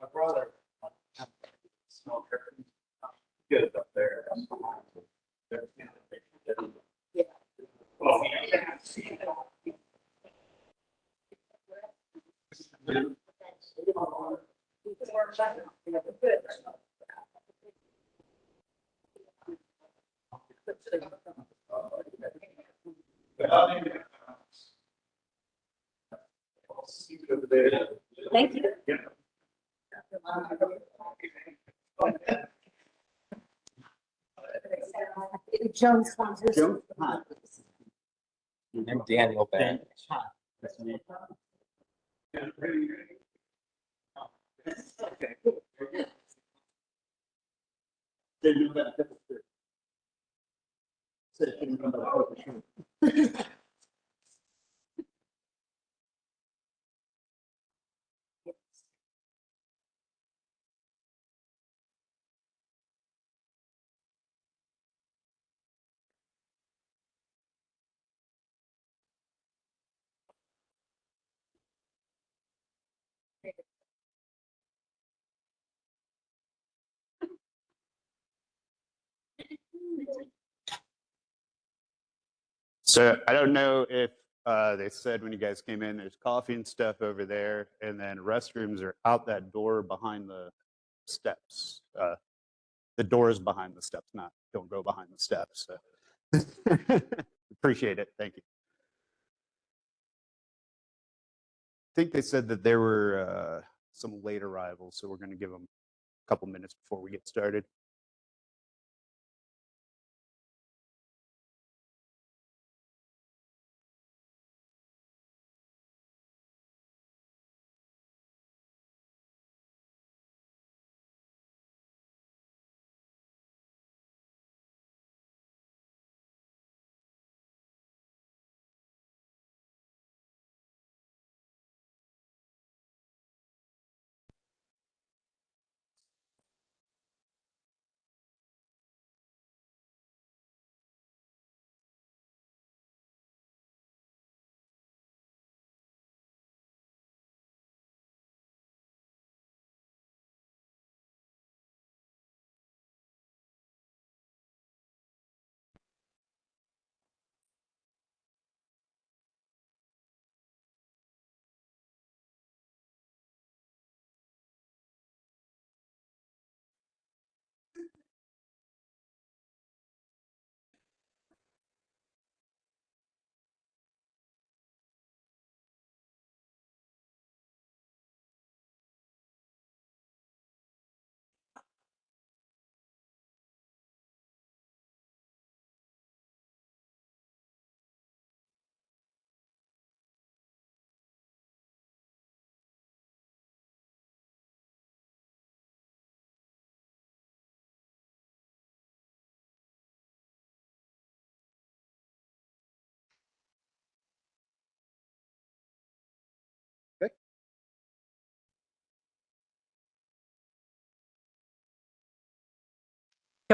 My brother. Good up there. Thank you. Joan sponsors. I'm Daniel Band. So I don't know if they said when you guys came in, there's coffee and stuff over there, and then restrooms are out that door behind the steps. The doors behind the steps, not don't go behind the steps. So. Appreciate it. Thank you. I think they said that there were some late arrivals, so we're going to give them a couple minutes before we get started.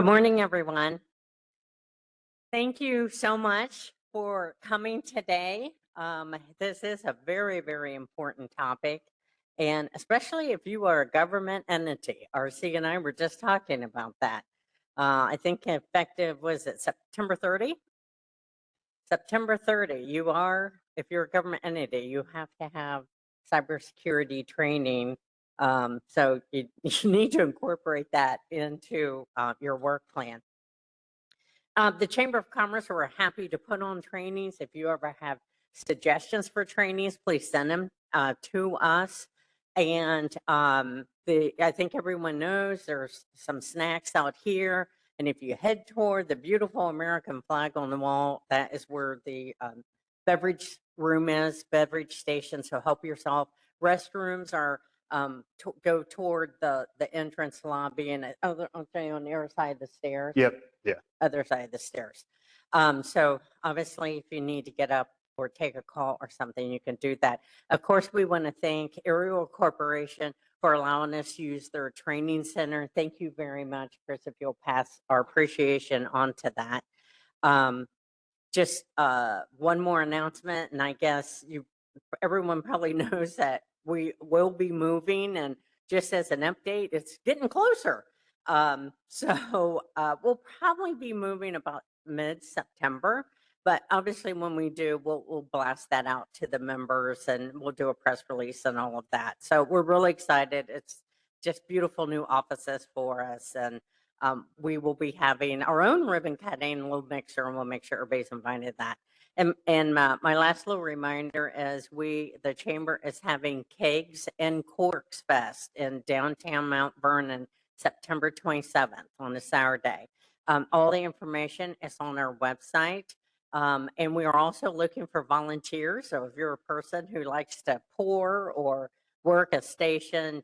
Good morning, everyone. Thank you so much for coming today. This is a very, very important topic, and especially if you are a government entity. RC and I were just talking about that. I think effective, was it September 30? September 30, if you're a government entity, you have to have cybersecurity training. So you, you need to incorporate that into your work plan. The Chamber of Commerce, we're happy to put on trainings. If you ever have suggestions for trainings, please send them to us. And I think everyone knows there's some snacks out here. And if you head toward the beautiful American flag on the wall, that is where the beverage room is, beverage station. So help yourself. Restrooms are go toward the entrance lobby and on the other side of the stairs. Yep. Yeah. Other side of the stairs. So obviously, if you need to get up or take a call or something, you can do that. Of course, we want to thank Ariel Corporation for allowing us to use their training center. Thank you very much, Chris, if you'll pass our appreciation on to that. Just one more announcement, and I guess everyone probably knows that we will be moving, and just as an update, it's getting closer. So we'll probably be moving about mid-September, but obviously when we do, we'll blast that out to the members and we'll do a press release and all of that. So we're really excited. It's just beautiful new offices for us, and we will be having our own ribbon cutting. We'll make sure everybody's invited that. And my last little reminder is the chamber is having Kegs and Corks Fest in downtown Mount Vernon, September 27th on a Saturday. All the information is on our website. And we are also looking for volunteers. So if you're a person who likes to pour or work a station,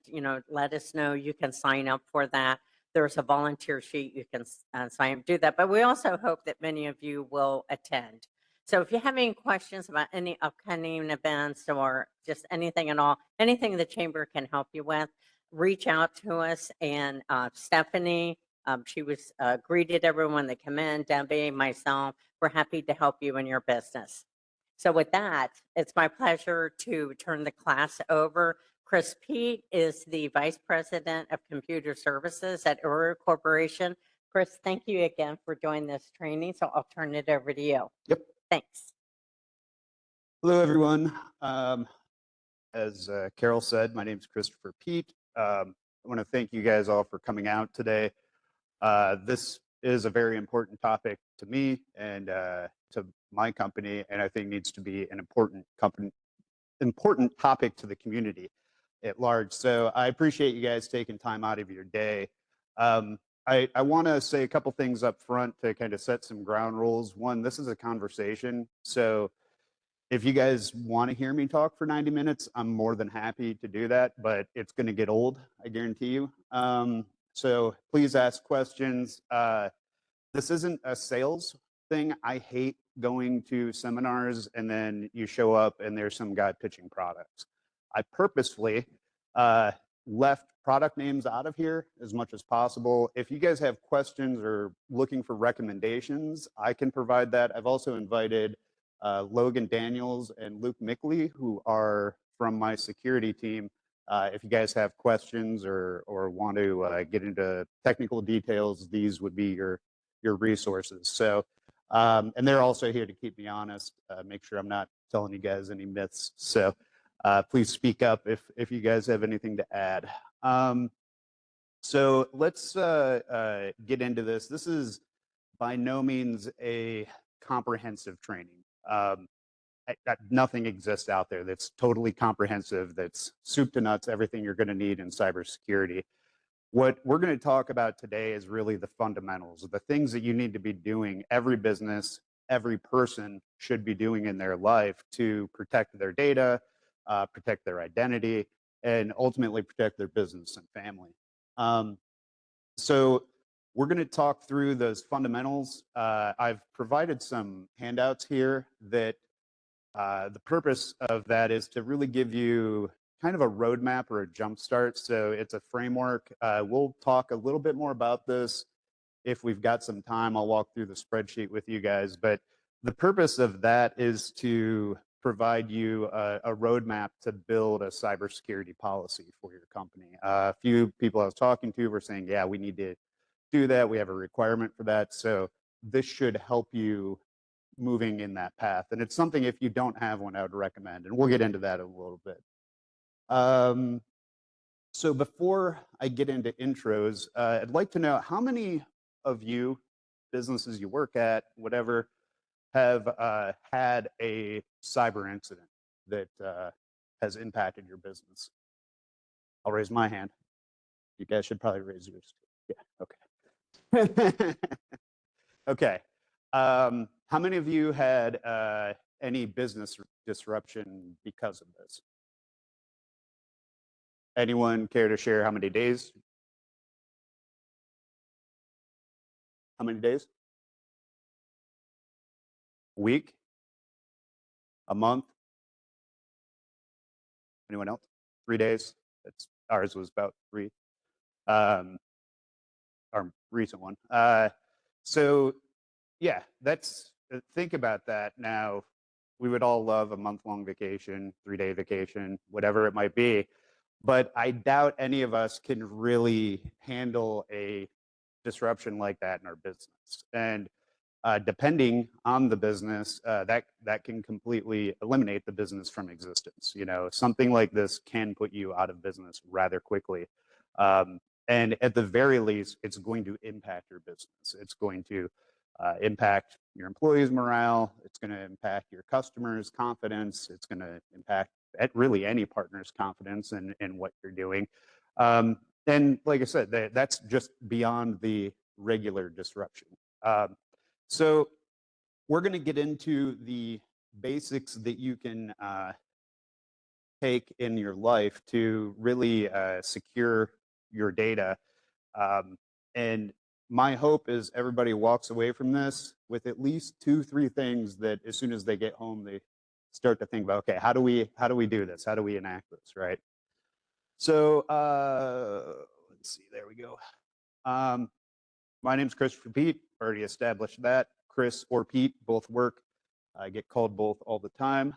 let us know. You can sign up for that. There's a volunteer sheet. You can sign up, do that. But we also hope that many of you will attend. So if you have any questions about any upcoming events or just anything at all, anything the chamber can help you with, reach out to us. And Stephanie, she was greeted everyone that come in, Debbie, myself, we're happy to help you in your business. So with that, it's my pleasure to turn the class over. Chris Pete is the Vice President of Computer Services at Ariel Corporation. Chris, thank you again for joining this training. So I'll turn it over to you. Yep. Thanks. Hello, everyone. As Carol said, my name is Christopher Pete. I want to thank you guys all for coming out today. This is a very important topic to me and to my company, and I think needs to be an important topic to the community at large. So I appreciate you guys taking time out of your day. I want to say a couple things up front to kind of set some ground rules. One, this is a conversation. So if you guys want to hear me talk for 90 minutes, I'm more than happy to do that, but it's going to get old, I guarantee you. So please ask questions. This isn't a sales thing. I hate going to seminars and then you show up and there's some guy pitching products. I purposefully left product names out of here as much as possible. If you guys have questions or looking for recommendations, I can provide that. I've also invited Logan Daniels and Luke Mickley, who are from my security team. If you guys have questions or want to get into technical details, these would be your resources. So, and they're also here to keep me honest, make sure I'm not telling you guys any myths. So please speak up if you guys have anything to add. So let's get into this. This is by no means a comprehensive training. Nothing exists out there that's totally comprehensive, that's soup to nuts, everything you're going to need in cybersecurity. What we're going to talk about today is really the fundamentals, the things that you need to be doing, every business, every person should be doing in their life to protect their data, protect their identity, and ultimately protect their business and family. So we're going to talk through those fundamentals. I've provided some handouts here that the purpose of that is to really give you kind of a roadmap or a jump start. So it's a framework. We'll talk a little bit more about this if we've got some time, I'll walk through the spreadsheet with you guys. But the purpose of that is to provide you a roadmap to build a cybersecurity policy for your company. A few people I was talking to were saying, yeah, we need to do that. We have a requirement for that. So this should help you moving in that path. And it's something, if you don't have one, I would recommend. And we'll get into that in a little bit. So before I get into intros, I'd like to know how many of you, businesses you work at, whatever, have had a cyber incident that has impacted your business? I'll raise my hand. You guys should probably raise yours. Yeah, okay. Okay. How many of you had any business disruption because of this? Anyone care to share how many days? How many days? A week? A month? Anyone else? 3 days? Ours was about 3. Our recent one. So yeah, think about that. Now, we would all love a month-long vacation, 3-day vacation, whatever it might be. But I doubt any of us can really handle a disruption like that in our business. And depending on the business, that can completely eliminate the business from existence. You know, something like this can put you out of business rather quickly. And at the very least, it's going to impact your business. It's going to impact your employees' morale. It's going to impact your customers' confidence. It's going to impact really any partner's confidence in what you're doing. And like I said, that's just beyond the regular disruption. So we're going to get into the basics that you can take in your life to really secure your data. And my hope is everybody walks away from this with at least 2-3 things that as soon as they get home, they start to think about, okay, how do we do this? How do we enact this, right? So let's see, there we go. My name's Christopher Pete, already established that. Chris or Pete both work. I get called both all the time.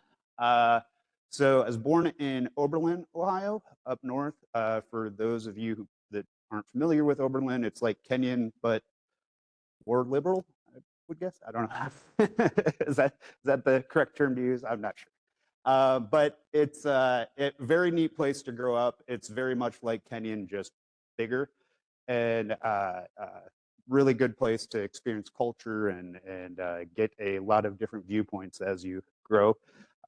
So I was born in Oberlin, Ohio, up north. For those of you that aren't familiar with Oberlin, it's like Kenyan, but more liberal, I would guess. I don't know. Is that the correct term to use? I'm not sure. But it's a very neat place to grow up. It's very much like Kenyan, just bigger. And really good place to experience culture and get a lot of different viewpoints as you grow.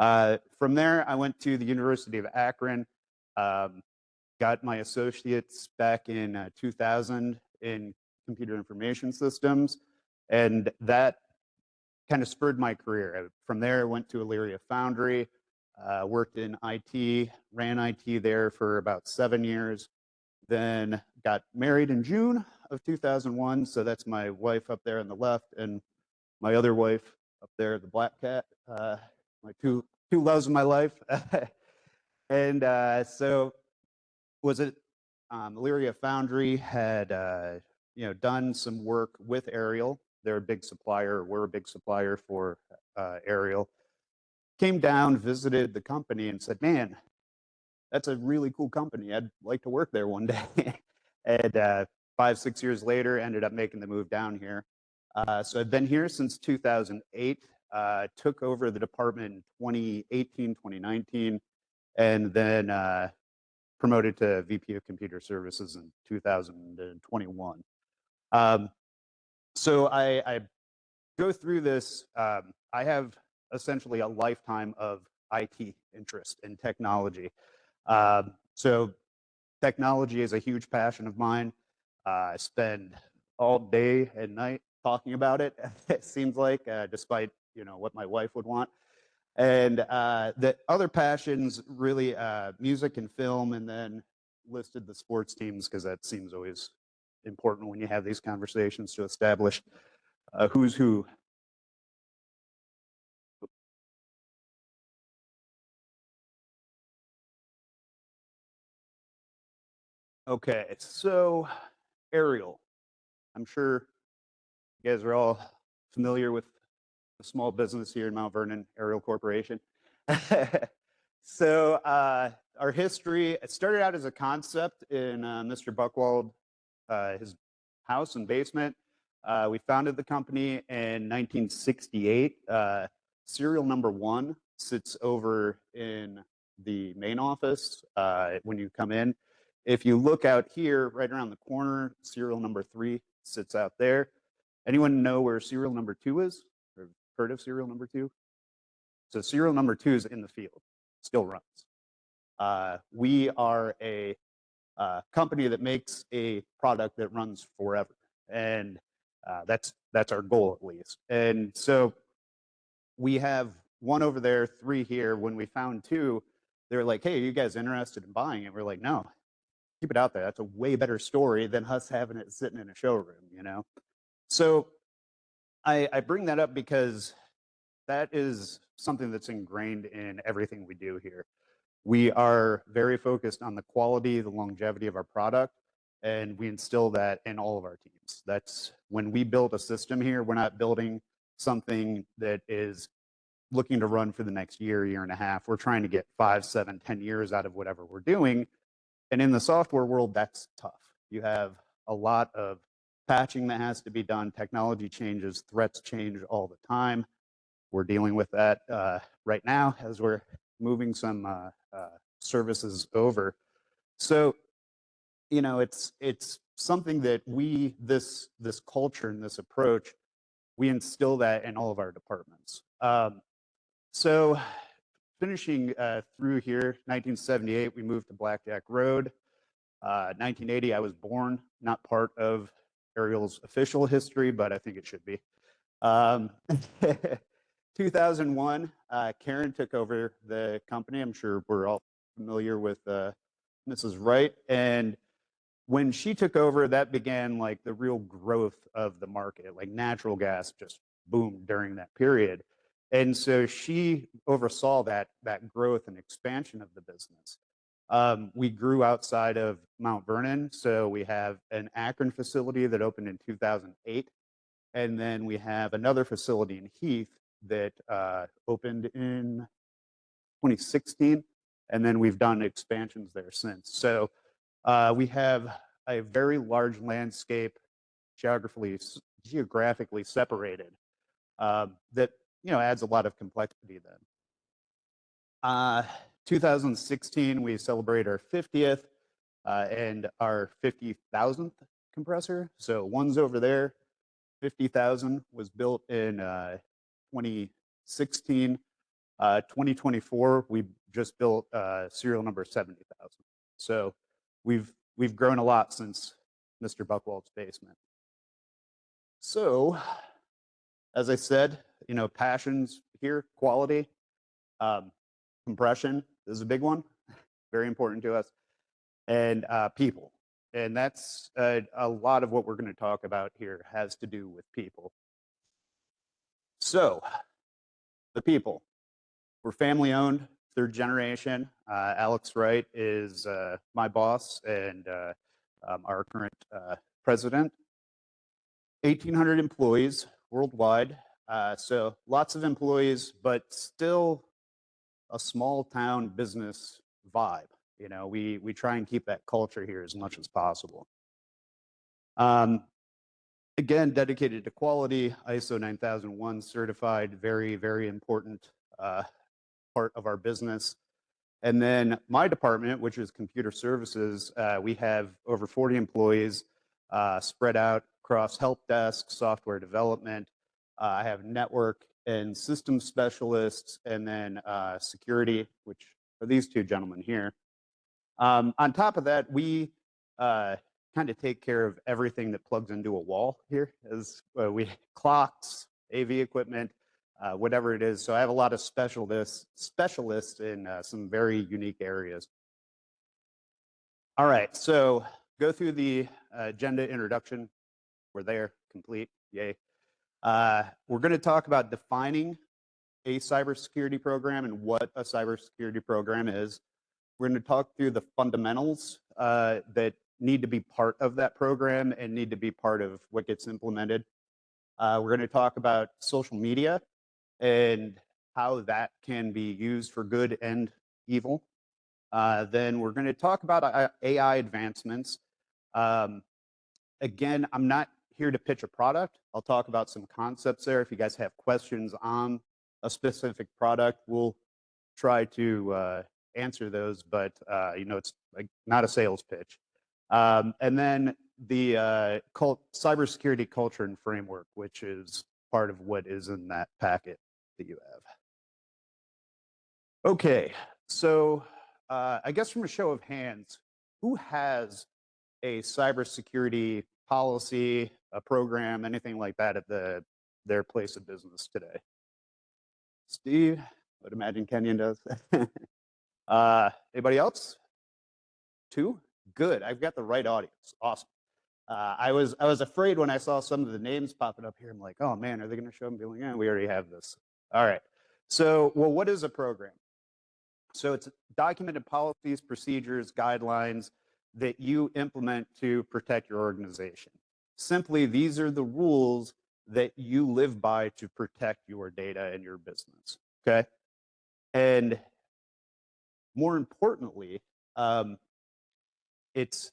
From there, I went to the University of Akron, got my associates back in 2000 in computer information systems, and that kind of spurred my career. From there, I went to Elyria Foundry, worked in IT, ran IT there for about 7 years, then got married in June of 2001. So that's my wife up there on the left, and my other wife up there, the black cat, my two loves of my life. And so was it Elyria Foundry had done some work with Ariel. They're a big supplier. We're a big supplier for Ariel. Came down, visited the company, and said, "Man, that's a really cool company. I'd like to work there one day." And 5-6 years later, ended up making the move down here. So I've been here since 2008. Took over the department in 2018, 2019, and then promoted to VP of Computer Services in 2021. So I go through this. I have essentially a lifetime of IT interest in technology. So technology is a huge passion of mine. I spend all day and night talking about it. It seems like, despite what my wife would want. And the other passions really music and film, and then listed the sports teams because that seems always important when you have these conversations to establish who's who. Okay, so Ariel, I'm sure You guys are all familiar with a small business here in Mount Vernon, Aerial Corporation. So our history, it started out as a concept in Mr. Buchwald, his house and basement. We founded the company in 1968. Serial number 1 sits over in the main office when you come in. If you look out here, right around the corner, serial number 3 sits out there. Anyone know where serial number 2 is? Or heard of serial number 2? So serial number 2 is in the field, still runs. We are a company that makes a product that runs forever, and that's our goal at least. And so we have 1 over there, 3 here. When we found 2, they were like, "Hey, are you guys interested in buying it?" We're like, "No, keep it out there. That's a way better story than us having it sitting in a showroom, you know?" So I bring that up because that is something that's ingrained in everything we do here. We are very focused on the quality, the longevity of our product, and we instill that in all of our teams. That's when we build a system here, we're not building something that is looking to run for the next year, year and a half. We're trying to get 5, 7, 10 years out of whatever we're doing. And in the software world, that's tough. You have a lot of patching that has to be done. Technology changes, threats change all the time. We're dealing with that right now as we're moving some services over. So, you know, it's something that this culture and this approach, we instill that in all of our departments. So finishing through here, 1978, we moved to Blackjack Road. 1980, I was born, not part of Ariel's official history, but I think it should be. 2001, Karen took over the company. I'm sure we're all familiar with Mrs. Wright. And when she took over, that began like the real growth of the market. Like natural gas just boomed during that period. And so she oversaw that growth and expansion of the business. We grew outside of Mount Vernon. So we have an Akron facility that opened in 2008. And then we have another facility in Heath that opened in 2016. And then we've done expansions there since. So we have a very large landscape, geographically separated, that adds a lot of complexity then. 2016, we celebrate our 50th and our 50,000th compressor. So 1's over there. 50,000 was built in 2016. 2024, we just built serial number 70,000. So we've grown a lot since Mr. Buchwald's basement. So, as I said, passions here, quality, compression is a big one, very important to us, and people. And that's a lot of what we're going to talk about here has to do with people. So, the people. We're family owned, 3rd generation. Alex Wright is my boss and our current president. 1,800 employees worldwide. So lots of employees, but still a small town business vibe. We try and keep that culture here as much as possible. Again, dedicated to quality, ISO 9001 certified, very, very important part of our business. And then my department, which is computer services, we have over 40 employees spread out across help desk, software development. I have network and system specialists, and then security, which are these 2 gentlemen here. On top of that, we kind of take care of everything that plugs into a wall here, as we clocks, AV equipment, whatever it is. So I have a lot of specialists in some very unique areas. All right, so go through the agenda introduction. We're there, complete, yay. We're going to talk about defining a cybersecurity program and what a cybersecurity program is. We're going to talk through the fundamentals that need to be part of that program and need to be part of what gets implemented. We're going to talk about social media and how that can be used for good and evil. Then we're going to talk about AI advancements. Again, I'm not here to pitch a product. I'll talk about some concepts there. If you guys have questions on a specific product, we'll try to answer those, but it's like not a sales pitch. And then the cybersecurity culture and framework, which is part of what is in that packet that you have. Okay, so I guess from a show of hands, who has a cybersecurity policy, a program, anything like that at their place of business today? Steve, I would imagine Kenyon does. Anybody else? 2? Good. I've got the right audience. Awesome. I was afraid when I saw some of the names popping up here. I'm like, oh man, are they going to show them? Be like, yeah, we already have this. All right. So, well, what is a program? So it's documented policies, procedures, guidelines that you implement to protect your organization. Simply, these are the rules that you live by to protect your data and your business. Okay. And more importantly, it's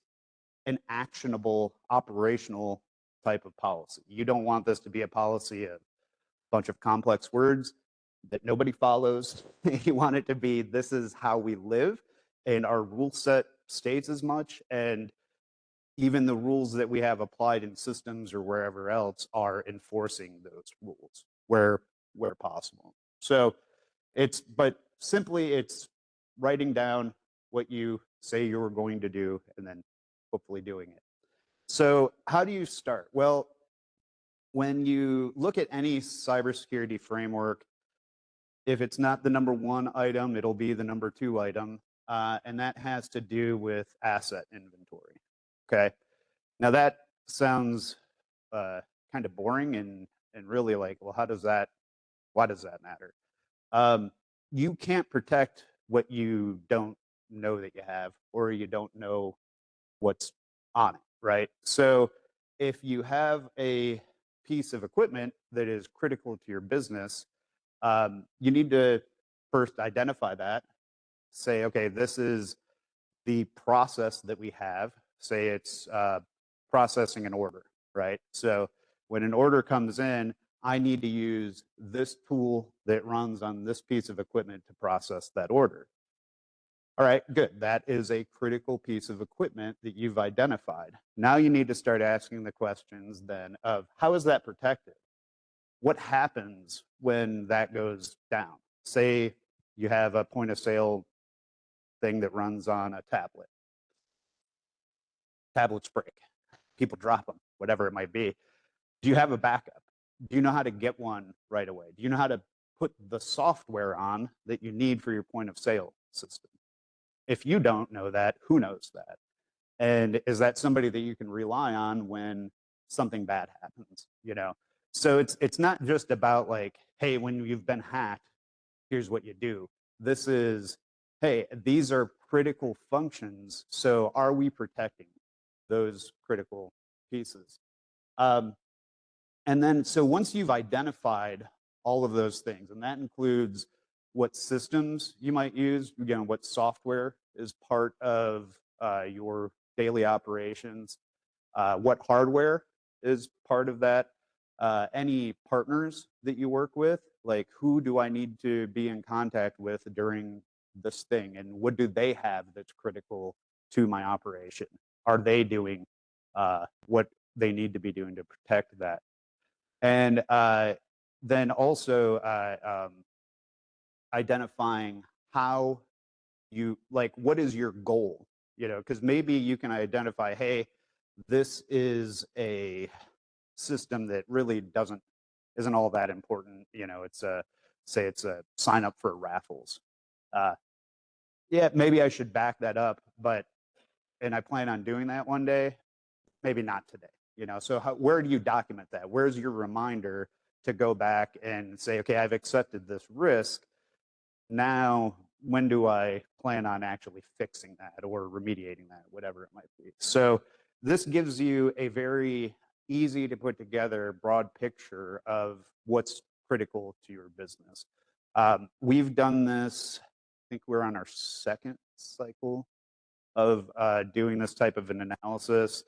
an actionable, operational type of policy. You don't want this to be a policy of a bunch of complex words that nobody follows. You want it to be, this is how we live, and our rule set states as much, and even the rules that we have applied in systems or wherever else are enforcing those rules where possible. So but simply it's writing down what you say you're going to do and then hopefully doing it. So how do you start? Well, when you look at any cybersecurity framework, if it's not the number 1 item, it'll be the number 2 item, and that has to do with asset inventory. Okay, now that sounds kind of boring and really like, well, why does that matter? You can't protect what you don't know that you have, or you don't know what's on it, right? So if you have a piece of equipment that is critical to your business, you need to first identify that, say, okay, this is the process that we have. Say it's processing an order, right? So when an order comes in, I need to use this tool that runs on this piece of equipment to process that order. All right, good. That is a critical piece of equipment that you've identified. Now you need to start asking the questions then of how is that protected? What happens when that goes down? Say you have a point of sale thing that runs on a tablet. Tablets break. People drop them, whatever it might be. Do you have a backup? Do you know how to get one right away? Do you know how to put the software on that you need for your point of sale system? If you don't know that, who knows that? And is that somebody that you can rely on when something bad happens? So it's not just about like, hey, when you've been hacked, here's what you do. This is, hey, these are critical functions. So are we protecting those critical pieces? And then, so once you've identified all of those things, and that includes what systems you might use, again, what software is part of your daily operations, what hardware is part of that, any partners that you work with, like who do I need to be in contact with during this thing, and what do they have that's critical to my operation? Are they doing what they need to be doing to protect that? And then also identifying how you, like, what is your goal? Because maybe you can identify, hey, this is a system that really isn't all that important. It's say it's a sign up for raffles. Yeah, maybe I should back that up, and I plan on doing that one day, maybe not today. So where do you document that? Where's your reminder to go back and say, okay, I've accepted this risk. Now, when do I plan on actually fixing that or remediating that, whatever it might be? So this gives you a very easy to put together a broad picture of what's critical to your business. We've done this, I think we're on our second cycle of doing this type of an analysis,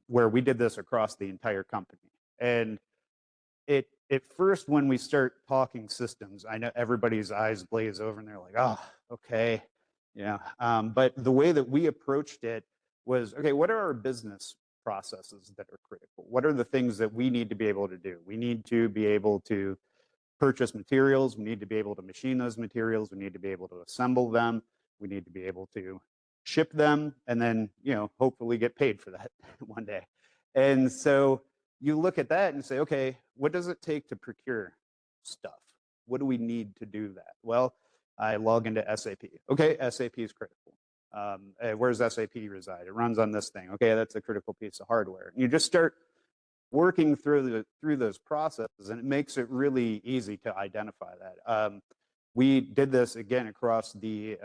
where we did this across the entire company. And at first, when we start talking systems, I know everybody's eyes glaze over and they're like, oh, okay. Yeah. But the way that we approached it was, okay, what are our business processes that are critical? What are the things that we need to be able to do? We need to be able to purchase materials. We need to be able to machine those materials. We need to be able to assemble them. We need to be able to ship them and then, hopefully get paid for that one day. And so you look at that and say, okay, what does it take to procure stuff? What do we need to do that? Well, I log into SAP. Okay, SAP is critical. Where's SAP reside? It runs on this thing. Okay, that's a critical piece of hardware. And you just start working through those processes, and it makes it really easy to identify that. We did this again across the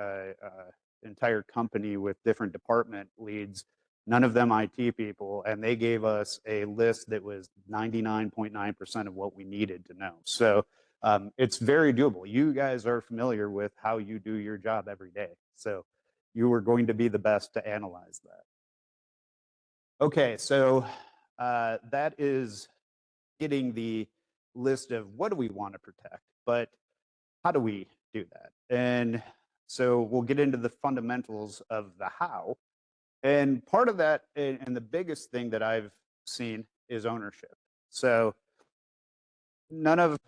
entire company with different department leads, none of them IT people, and they gave us a list that was 99.9% of what we needed to know. So it's very doable. You guys are familiar with how you do your job every day, so you are going to be the best to analyze that. Okay, so that is getting the list of what do we want to protect, but how do we do that? And so we'll get into the fundamentals of the how. And part of that, and the biggest thing that I've seen, is ownership. So none of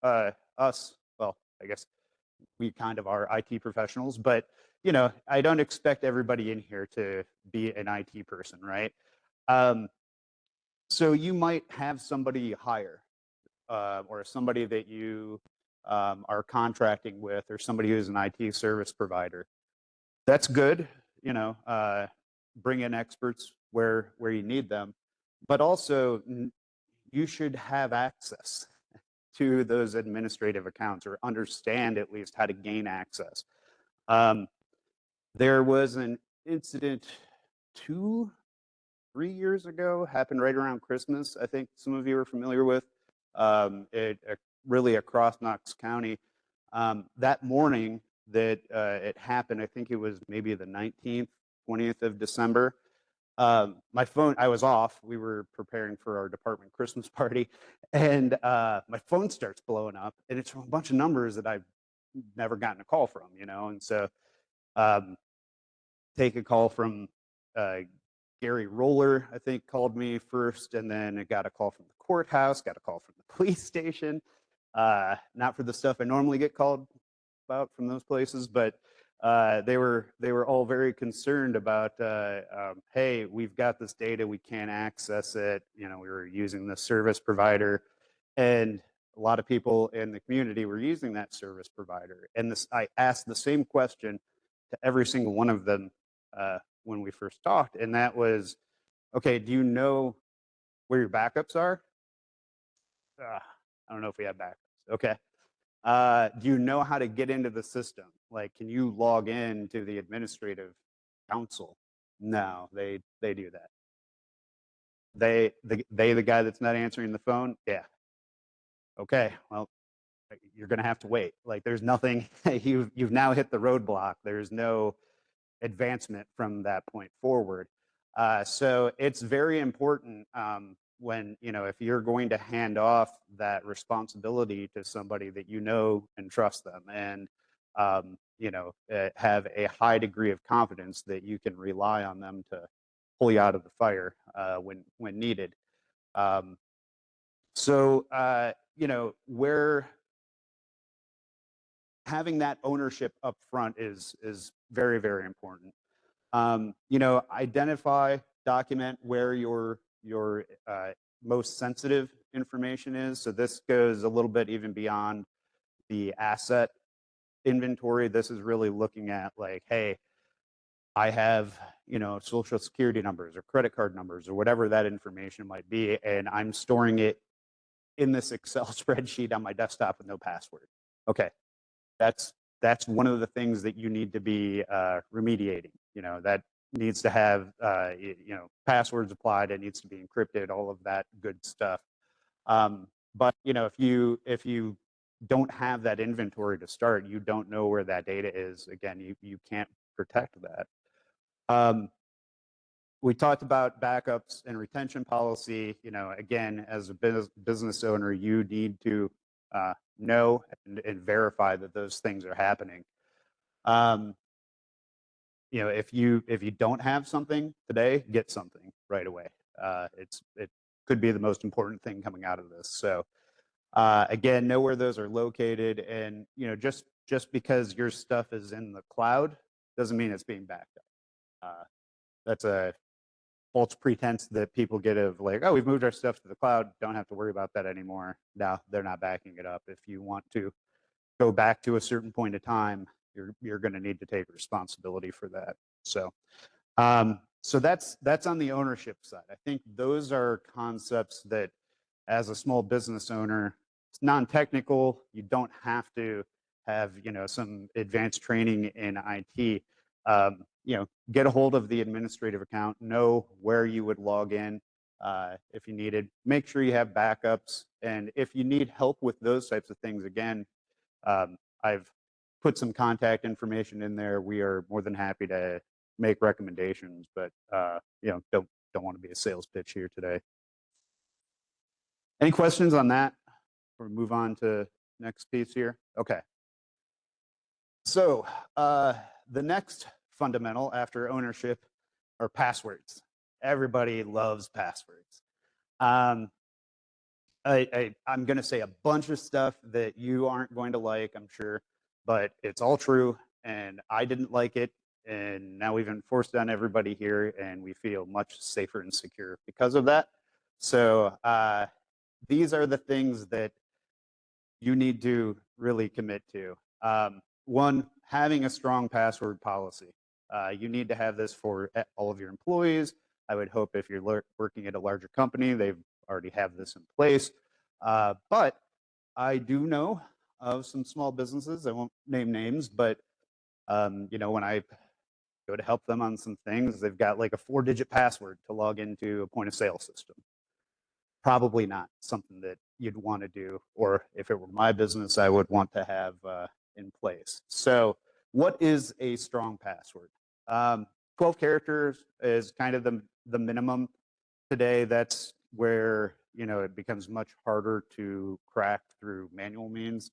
us, well, I guess we kind of are IT professionals, but I don't expect everybody in here to be an IT person, right? So you might have somebody hire, or somebody that you are contracting with, or somebody who's an IT service provider. That's good, bring in experts where you need them, but also you should have access to those administrative accounts, or understand at least how to gain access. There was an incident 2-3 years ago, happened right around Christmas. I think some of you are familiar with it, really across Knox County. That morning that it happened, I think it was maybe the 19th, 20th of December. My phone, I was off. We were preparing for our department Christmas party, and my phone starts blowing up, and it's from a bunch of numbers that I've never gotten a call from, and so take a call from Gary Roller, I think, called me first, and then I got a call from the courthouse, got a call from the police station, not for the stuff I normally get called about from those places, but they were all very concerned about, hey, we've got this data, we can't access it. We were using this service provider, and a lot of people in the community were using that service provider. And I asked the same question to every single one of them when we first talked, and that was, okay, do you know where your backups are? I don't know if we have backups. Okay. Do you know how to get into the system? Like, can you log in to the administrative council? No, they do that. The guy that's not answering the phone? Yeah. Okay, well, you're gonna have to wait. Like, there's nothing, you've now hit the roadblock. There's no advancement from that point forward. So it's very important when, if you're going to hand off that responsibility to somebody that and trust them, and have a high degree of confidence that you can rely on them to pull you out of the fire when needed. So where having that ownership up front is very, very important. Identify, document where your most sensitive information is. So this goes a little bit even beyond the asset inventory. This is really looking at, like, hey, I have, social security numbers or credit card numbers or whatever that information might be, and I'm storing it in this Excel spreadsheet on my desktop with no password. Okay, that's one of the things that you need to be remediating. That needs to have passwords applied. It needs to be encrypted. All of that good stuff. But if you don't have that inventory to start, you don't know where that data is. Again, you can't protect that. We talked about backups and retention policy. Again, as a business owner, you need to know and verify that those things are happening. If you don't have something today, get something right away. It could be the most important thing coming out of this. So again, know where those are located, and just because your stuff is in the cloud doesn't mean it's being backed up. That's a false pretense that people get of like, oh, we've moved our stuff to the cloud, don't have to worry about that anymore. No, they're not backing it up. If you want to go back to a certain point of time, you're going to need to take responsibility for that. So that's on the ownership side. I think those are concepts that, as a small business owner, it's non-technical. You don't have to have some advanced training in IT. Get a hold of the administrative account, know where you would log in if you needed. Make sure you have backups, and if you need help with those types of things, again, I've put some contact information in there. We are more than happy to make recommendations, but don't want to be a sales pitch here today. Any questions on that? Or move on to next piece here. Okay. So the next fundamental after ownership are passwords. Everybody loves passwords. I'm going to say a bunch of stuff that you aren't going to like, I'm sure, but it's all true, and I didn't like it, and now we've enforced it on everybody here, and we feel much safer and secure because of that. So these are the things that you need to really commit to. One, having a strong password policy. You need to have this for all of your employees. I would hope if you're working at a larger company, they already have this in place. But I do know of some small businesses, I won't name names, but when I go to help them on some things, they've got like a 4-digit password to log into a point of sale system. Probably not something that you'd want to do, or if it were my business, I would want to have in place. So what is a strong password? 12 characters is kind of the minimum today. That's where it becomes much harder to crack through manual means.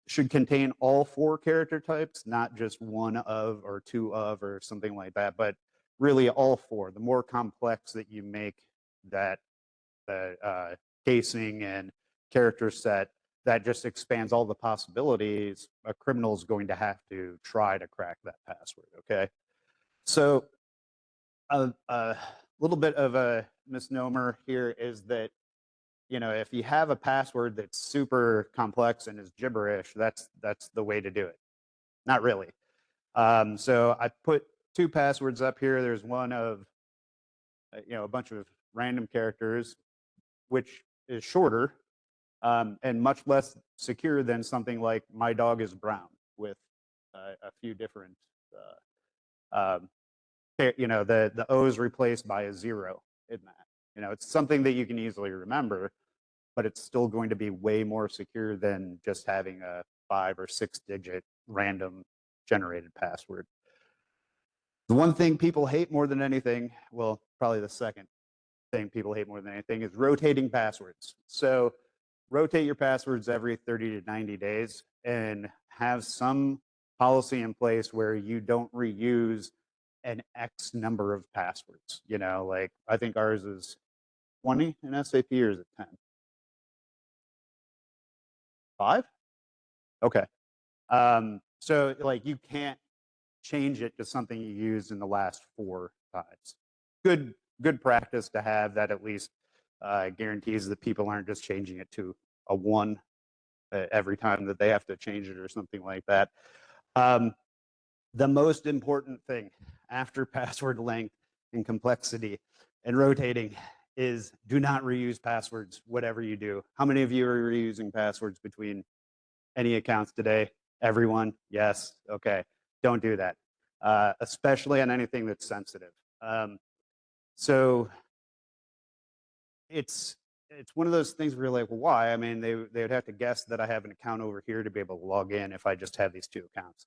Should contain all 4 character types, not just one of or 2 of or something like that, but really all 4. The more complex that you make that the casing and character set, that just expands all the possibilities. A criminal is going to have to try to crack that password. Okay, so a little bit of a misnomer here is that if you have a password that's super complex and is gibberish, that's the way to do it. Not really. So I put 2 passwords up here. There's one of a bunch of random characters, which is shorter and much less secure than something like "my dog is brown" with a few different, the O's replaced by a 0 in that. It's something that you can easily remember, but it's still going to be way more secure than just having a 5 or 6-digit random generated password. The one thing people hate more than anything, well, probably the second thing people hate more than anything, is rotating passwords. So rotate your passwords every 30 to 90 days and have some policy in place where you don't reuse an X number of passwords. Like I think ours is 20 in SAP, or is it 10? 5? Okay. So like you can't change it to something you used in the last 4 times. Good practice to have that. At least guarantees that people aren't just changing it to a 1 every time that they have to change it or something like that. The most important thing after password length and complexity and rotating is do not reuse passwords, whatever you do. How many of you are reusing passwords between any accounts today? Everyone? Yes. Okay. Don't do that. especially on anything that's sensitive. So it's one of those things where you're like, well, why? I mean, they would have to guess that I have an account over here to be able to log in if I just have these two accounts.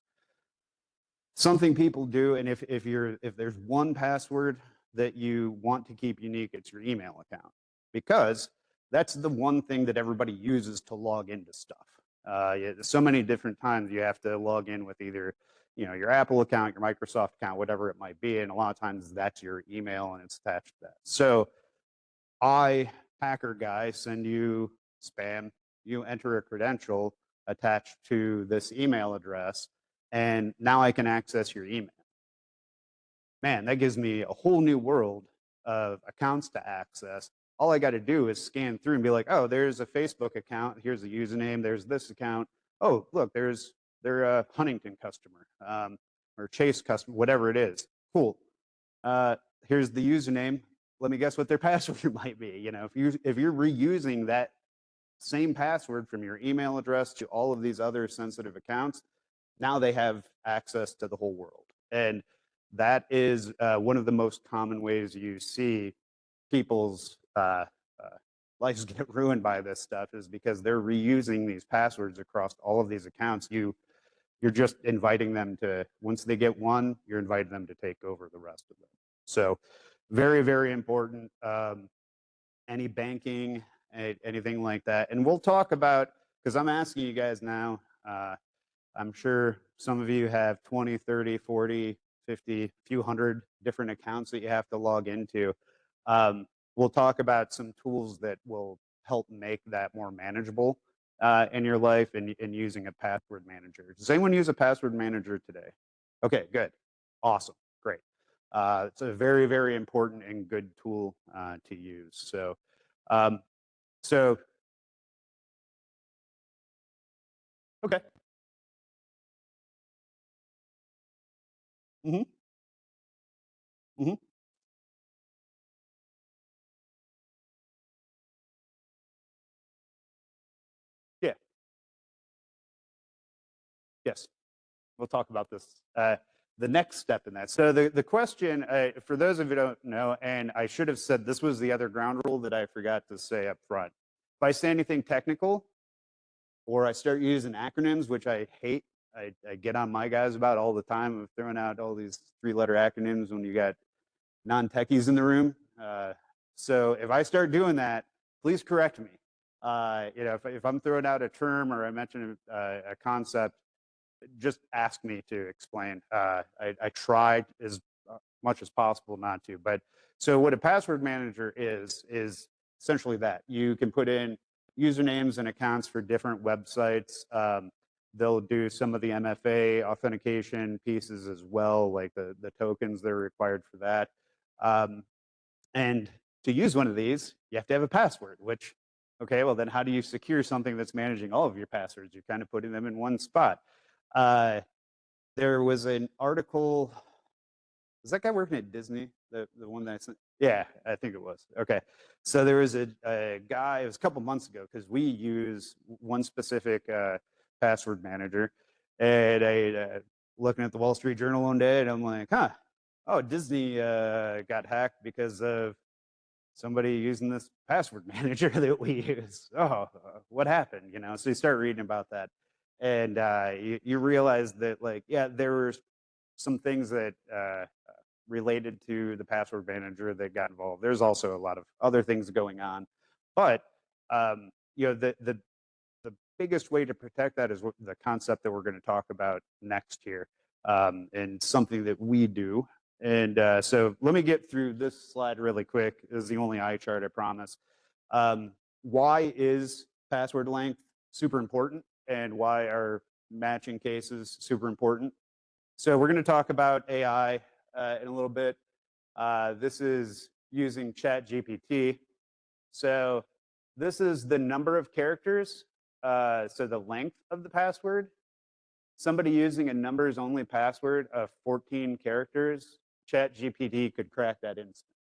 Something people do, and if there's one password that you want to keep unique, it's your email account, because that's the one thing that everybody uses to log into stuff. So many different times you have to log in with either your Apple account, your Microsoft account, whatever it might be, and a lot of times that's your email and it's attached to that. So hacker guy, send you spam, you enter a credential attached to this email address, and now I can access your email. Man, that gives me a whole new world of accounts to access. All I got to do is scan through and be like, oh, there's a Facebook account. Here's a username. There's this account. Oh, look, they're a Huntington customer or Chase customer, whatever it is. Cool. Here's the username. Let me guess what their password might be. If you're reusing that same password from your email address to all of these other sensitive accounts, now they have access to the whole world. And that is one of the most common ways you see people's lives get ruined by this stuff, is because they're reusing these passwords across all of these accounts. You're just inviting them to, once they get one, you're inviting them to take over the rest of them. So very, very important. Any banking, anything like that. And we'll talk about, because I'm asking you guys now, I'm sure some of you have 20, 30, 40, 50, a few hundred different accounts that you have to log into. We'll talk about some tools that will help make that more manageable in your life, and using a password manager. Does anyone use a password manager today? Okay, good. Awesome. Great. It's a very, very important and good tool to use. So, okay. Mm-hmm. Mm-hmm. Yeah. Yes. We'll talk about this. The next step in that. So the question, for those of you who don't know, and I should have said this was the other ground rule that I forgot to say up front. If I say anything technical, or I start using acronyms, which I hate, I get on my guys about all the time of throwing out all these 3-letter acronyms when you got non-techies in the room. So if I start doing that, please correct me. If I'm throwing out a term or I mention a concept, just ask me to explain. I try as much as possible not to. But so what a password manager is essentially that. You can put in usernames and accounts for different websites. They'll do some of the MFA authentication pieces as well, like the tokens that are required for that. And to use one of these, you have to have a password, which, okay, well then how do you secure something that's managing all of your passwords? You're kind of putting them in one spot. There was an article, was that guy working at Disney? The one that I sent? Yeah, I think it was. Okay. So there was a guy, it was a couple months ago, because we use one specific password manager. And I looking at the Wall Street Journal one day, and I'm like, oh, Disney got hacked because of somebody using this password manager that we use. Oh, what happened? So you start reading about that. And you realize that, like, yeah, there were some things that related to the password manager that got involved. There's also a lot of other things going on, but the biggest way to protect that is the concept that we're going to talk about next here, and something that we do. And so let me get through this slide really quick. This is the only eye chart, I promise. Why is password length super important, and why are matching cases super important? So we're going to talk about AI in a little bit. This is using ChatGPT. So this is the number of characters, so the length of the password. Somebody using a numbers only password of 14 characters, ChatGPT could crack that instant.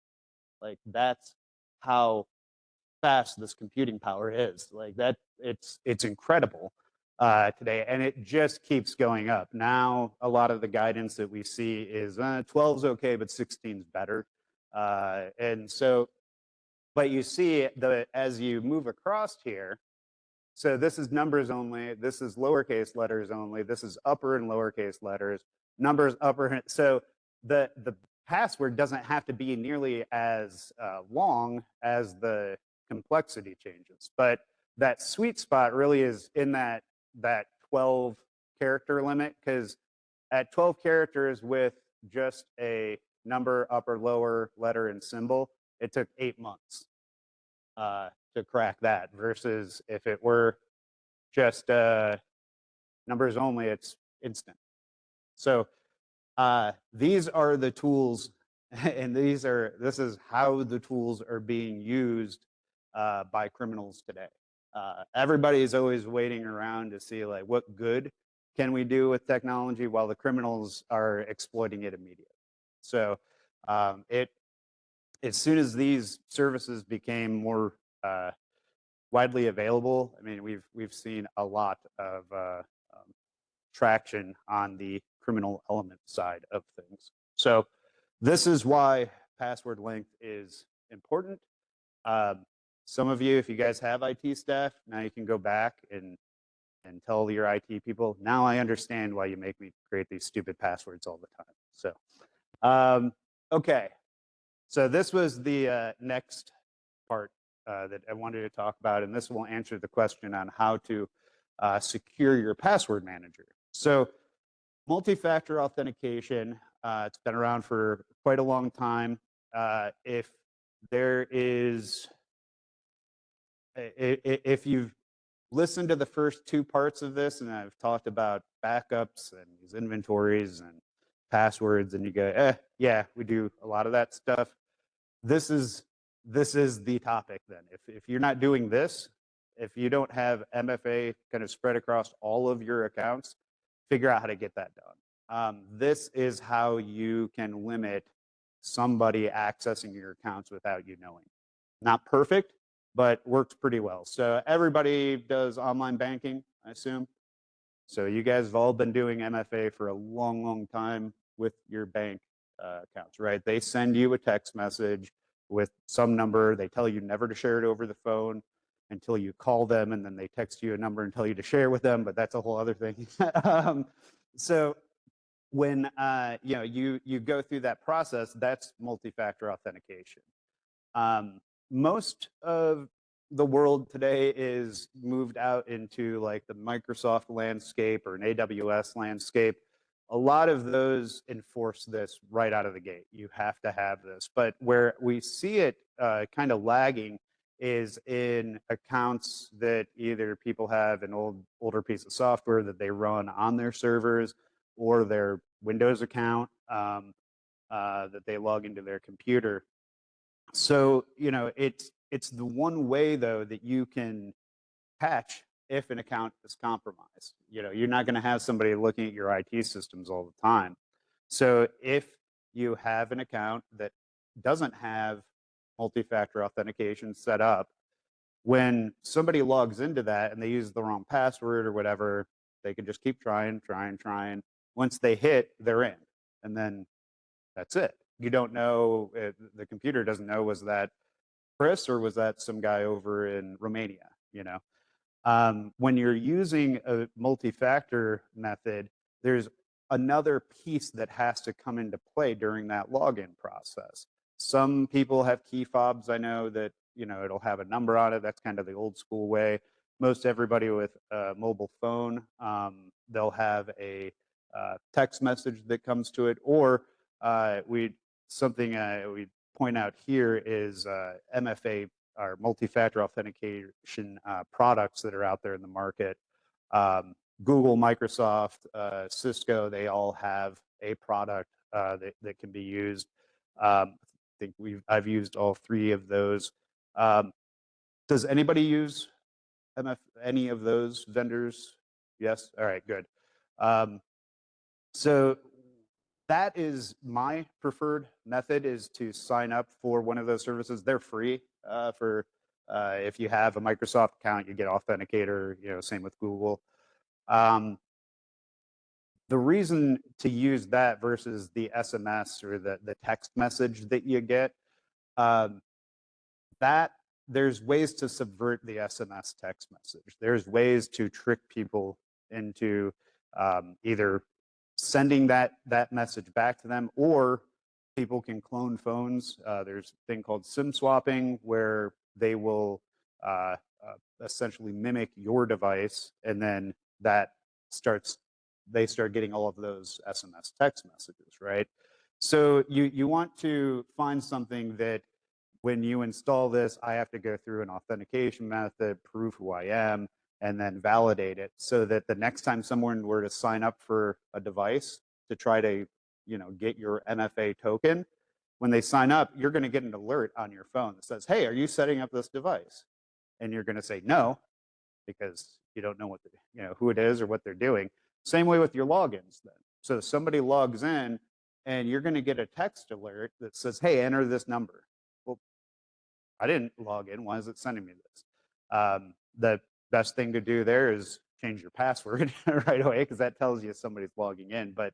Like, that's how fast this computing power is. Like that, it's incredible. today, and it just keeps going up. Now, a lot of the guidance that we see is 12 is okay, but 16 is better. And so, but you see as you move across here, so this is numbers only, this is lowercase letters only, this is upper and lowercase letters, numbers upper. So the password doesn't have to be nearly as long as the complexity changes, but that sweet spot really is in that 12 character limit, because at 12 characters with just a number, upper, lower, letter, and symbol, it took 8 months to crack that, versus if it were just numbers only, it's instant. So these are the tools, and this is how the tools are being used by criminals today. Everybody is always waiting around to see, like, what good can we do with technology, while the criminals are exploiting it immediately. So as soon as these services became more widely available, I mean, we've seen a lot of traction on the criminal element side of things. So this is why password length is important. Some of you, if you guys have IT staff, now you can go back and tell your IT people, now I understand why you make me create these stupid passwords all the time. So, okay. So this was the next part that I wanted to talk about, and this will answer the question on how to secure your password manager. So multi-factor authentication, it's been around for quite a long time. If there is, if you've listened to the first two parts of this, and I've talked about backups and these inventories and passwords, and you go, yeah, we do a lot of that stuff. This is the topic then. If you're not doing this, if you don't have MFA kind of spread across all of your accounts, figure out how to get that done. This is how you can limit somebody accessing your accounts without you knowing. Not perfect, but works pretty well. So everybody does online banking, I assume. So you guys have all been doing MFA for a long, long time with your bank accounts, right? They send you a text message with some number. They tell you never to share it over the phone until you call them, and then they text you a number and tell you to share with them, but that's a whole other thing. So when you go through that process, that's multi-factor authentication. Most of the world today is moved out into like the Microsoft landscape or an AWS landscape. A lot of those enforce this right out of the gate. You have to have this. But where we see it kind of lagging is in accounts that either people have an older piece of software that they run on their servers, or their Windows account that they log into their computer. So, it's the one way, though, that you can patch if an account is compromised. You're not going to have somebody looking at your IT systems all the time. So if you have an account that doesn't have multi-factor authentication set up, when somebody logs into that and they use the wrong password or whatever, they can just keep trying. Once they hit, they're in. And then that's it. You don't know, the computer doesn't know, was that Chris or was that some guy over in Romania? When you're using a multi-factor method, there's another piece that has to come into play during that login process. Some people have key fobs. I know that it'll have a number on it. That's kind of the old school way. Most everybody with a mobile phone, they'll have a text message that comes to it, or something we point out here is MFA, or multi-factor authentication products that are out there in the market. Google, Microsoft, Cisco, they all have a product that can be used. I think I've used all three of those. Does anybody use any of those vendors? Yes? All right, good. So that is my preferred method, is to sign up for one of those services. They're free for if you have a Microsoft account, you get Authenticator, same with Google. The reason to use that versus the SMS or the text message that you get, that there's ways to subvert the SMS text message. There's ways to trick people into either sending that message back to them, or people can clone phones. There's a thing called SIM swapping where they will essentially mimic your device, and then they start getting all of those SMS text messages, right? So you want to find something that when you install this, I have to go through an authentication method, prove who I am, and then validate it so that the next time someone were to sign up for a device to try to, get your MFA token, when they sign up, you're going to get an alert on your phone that says, hey, are you setting up this device? And you're going to say no, because you don't know who it is or what they're doing. Same way with your logins then. So somebody logs in and you're going to get a text alert that says, hey, enter this number. Well, I didn't log in. Why is it sending me this? The best thing to do there is change your password right away, because that tells you somebody's logging in. But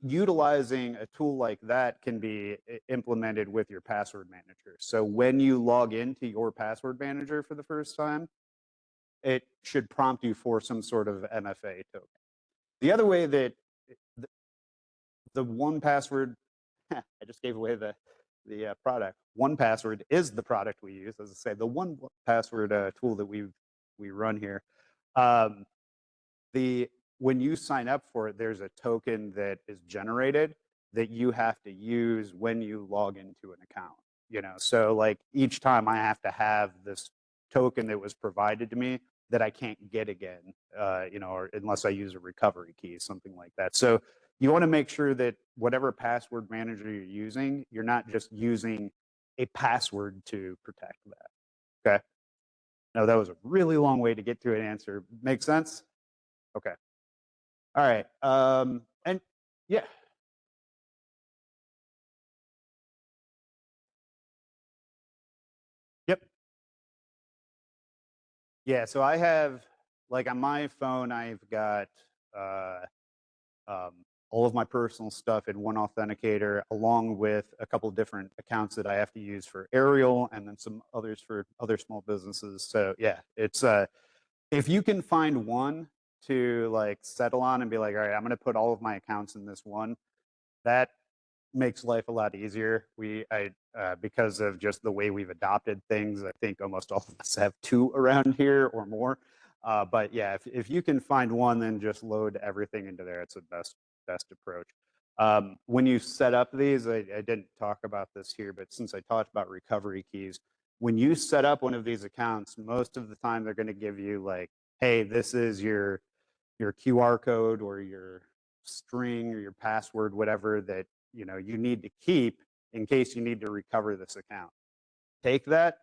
utilizing a tool like that can be implemented with your password manager. So when you log into your password manager for the first time, it should prompt you for some sort of MFA token. The other way that the 1Password, I just gave away the product. 1Password is the product we use. As I say, the 1Password tool that we run here. When you sign up for it, there's a token that is generated that you have to use when you log into an account. So like each time I have to have this token that was provided to me that I can't get again, or unless I use a recovery key, something like that. So you want to make sure that whatever password manager you're using, you're not just using a password to protect that. Okay. No, that was a really long way to get to an answer. Make sense? Okay. All right. And yeah. Yep. Yeah. So I have, like on my phone, I've got all of my personal stuff in one authenticator, along with a couple of different accounts that I have to use for Aerial, and then some others for other small businesses. So yeah, it's if you can find one to like settle on and be like, all right, I'm going to put all of my accounts in this one, that makes life a lot easier. Because of just the way we've adopted things, I think almost all of us have two around here or more. But yeah, if you can find one, then just load everything into there. It's the best approach. When you set up these, I didn't talk about this here, but since I talked about recovery keys, when you set up one of these accounts, most of the time they're going to give you like, hey, this is your QR code or your string or your password, whatever that you need to keep in case you need to recover this account. Take that,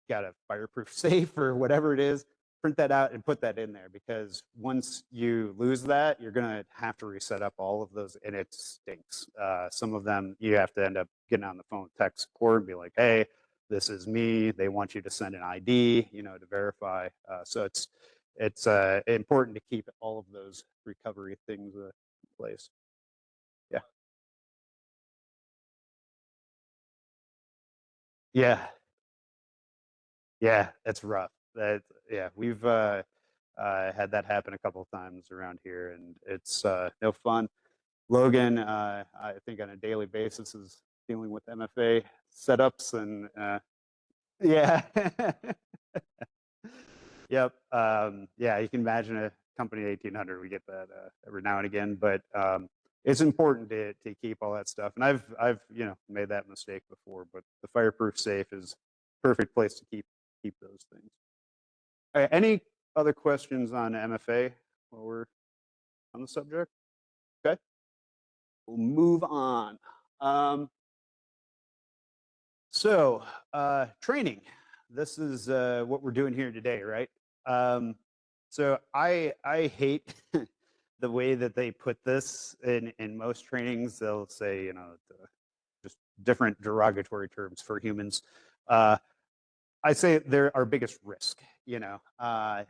got a fireproof safe or whatever it is, print that out and put that in there, because once you lose that, you're going to have to reset up all of those, and it stinks. Some of them you have to end up getting on the phone with tech support and be like, hey, this is me. They want you to send an ID, to verify. So it's important to keep all of those recovery things in place. Yeah. Yeah. Yeah, it's rough. Yeah, we've had that happen a couple of times around here, and it's no fun. Logan, I think on a daily basis, is dealing with MFA setups, and yeah, yep, yeah. You can imagine a company 1800. We get that every now and again, but it's important to keep all that stuff. And I've made that mistake before, but the fireproof safe is perfect place to keep those things. All right, any other questions on MFA while we're on the subject? Okay, we'll move on. So training. This is what we're doing here today, right? So I hate the way that they put this in most trainings. They'll say, just different derogatory terms for humans. I say they're our biggest risk. a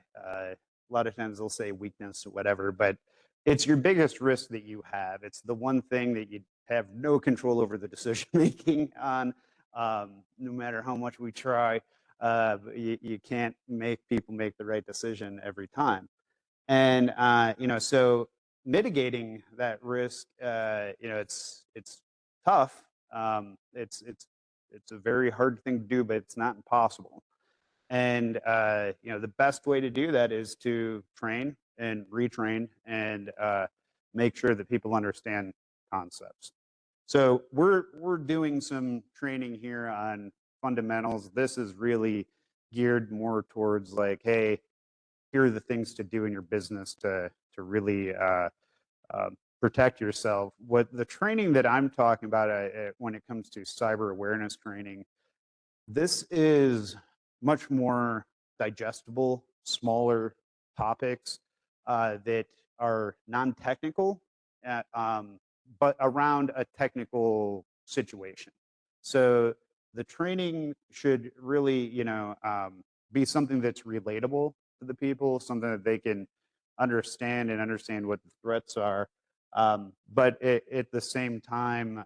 lot of times they'll say weakness or whatever, but it's your biggest risk that you have. It's the one thing that you have no control over the decision making on, no matter how much we try. You can't make people make the right decision every time. And so mitigating that risk, it's tough. It's a very hard thing to do, but it's not impossible. And the best way to do that is to train and retrain and make sure that people understand concepts. So we're doing some training here on fundamentals. This is really geared more towards like, hey, here are the things to do in your business to really protect yourself. What the training that I'm talking about when it comes to cyber awareness training, this is much more digestible, smaller topics that are non-technical, but around a technical situation. So the training should really, be something that's relatable to the people, something that they can understand and understand what the threats are. But at the same time,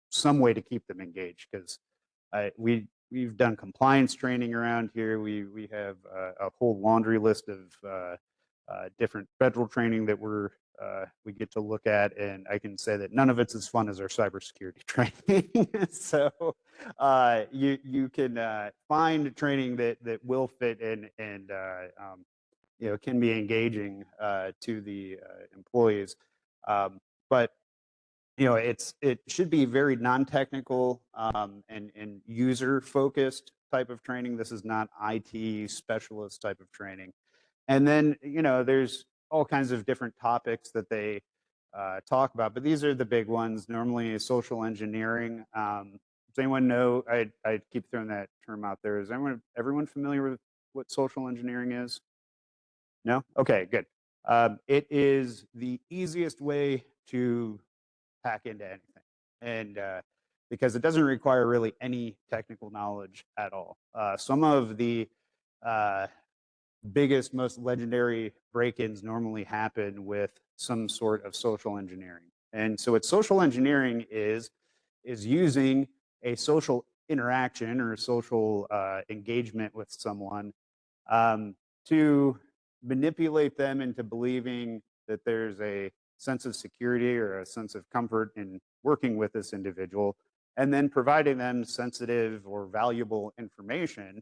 some way to keep them engaged because we've done compliance training around here. We have a whole laundry list of different federal training that we get to look at, and I can say that none of it's as fun as our cybersecurity training. So you can find training that will fit in and can be engaging to the employees, but it should be very non-technical and user-focused type of training. This is not IT specialist type of training. And then, there's all kinds of different topics that they talk about, but these are the big ones. Normally, social engineering. Does anyone know? I keep throwing that term out there. Is everyone familiar with what social engineering is? No? Okay, good. It is the easiest way to hack into anything, and because it doesn't require really any technical knowledge at all. Some of the biggest, most legendary break-ins normally happen with some sort of social engineering. And so what social engineering is using a social interaction or social engagement with someone to manipulate them into believing that there's a sense of security or a sense of comfort in working with this individual, and then providing them sensitive or valuable information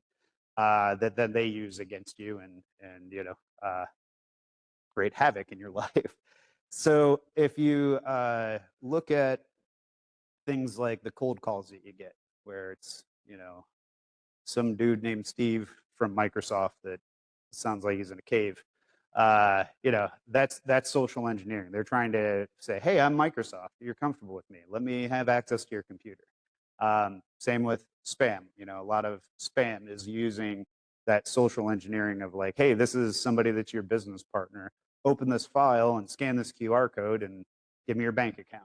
that then they use against you and create havoc in your life. So if you look at things like the cold calls that you get, where it's some dude named Steve from Microsoft that sounds like he's in a cave. That's social engineering. They're trying to say, hey, I'm Microsoft. You're comfortable with me. Let me have access to your computer. Same with spam. A lot of spam is using that social engineering of like, hey, this is somebody that's your business partner. Open this file and scan this QR code and give me your bank account,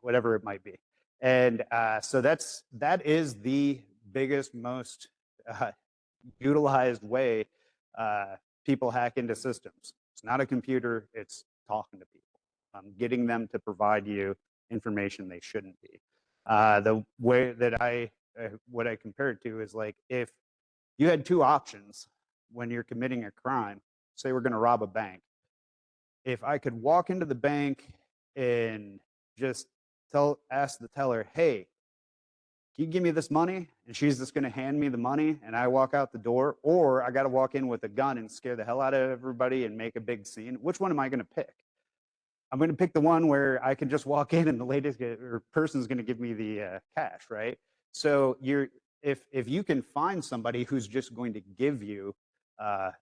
whatever it might be. And so that is the biggest, most utilized way people hack into systems. It's not a computer, it's talking to people, getting them to provide you information they shouldn't be. The way that what I compare it to is like if you had two options when you're committing a crime, say we're going to rob a bank. If I could walk into the bank and just ask the teller, hey, can you give me this money? And she's just going to hand me the money and I walk out the door, or I got to walk in with a gun and scare the hell out of everybody and make a big scene. Which one am I going to pick? I'm going to pick the one where I can just walk in and the lady or person's going to give me the cash, right? So if you can find somebody who's just going to give you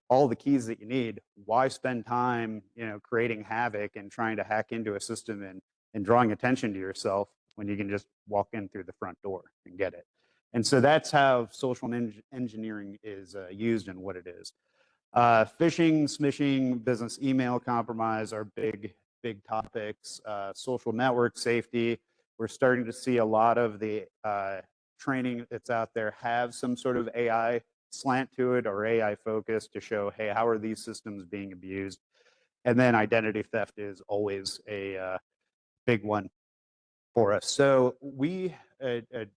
all the keys that you need, why spend time, creating havoc and trying to hack into a system and drawing attention to yourself when you can just walk in through the front door and get it? And so that's how social engineering is used and what it is. Phishing, smishing, business email compromise are big topics. Social network safety. We're starting to see a lot of the training that's out there have some sort of AI slant to it or AI focused to show, hey, how are these systems being abused? And then identity theft is always a big one for us. So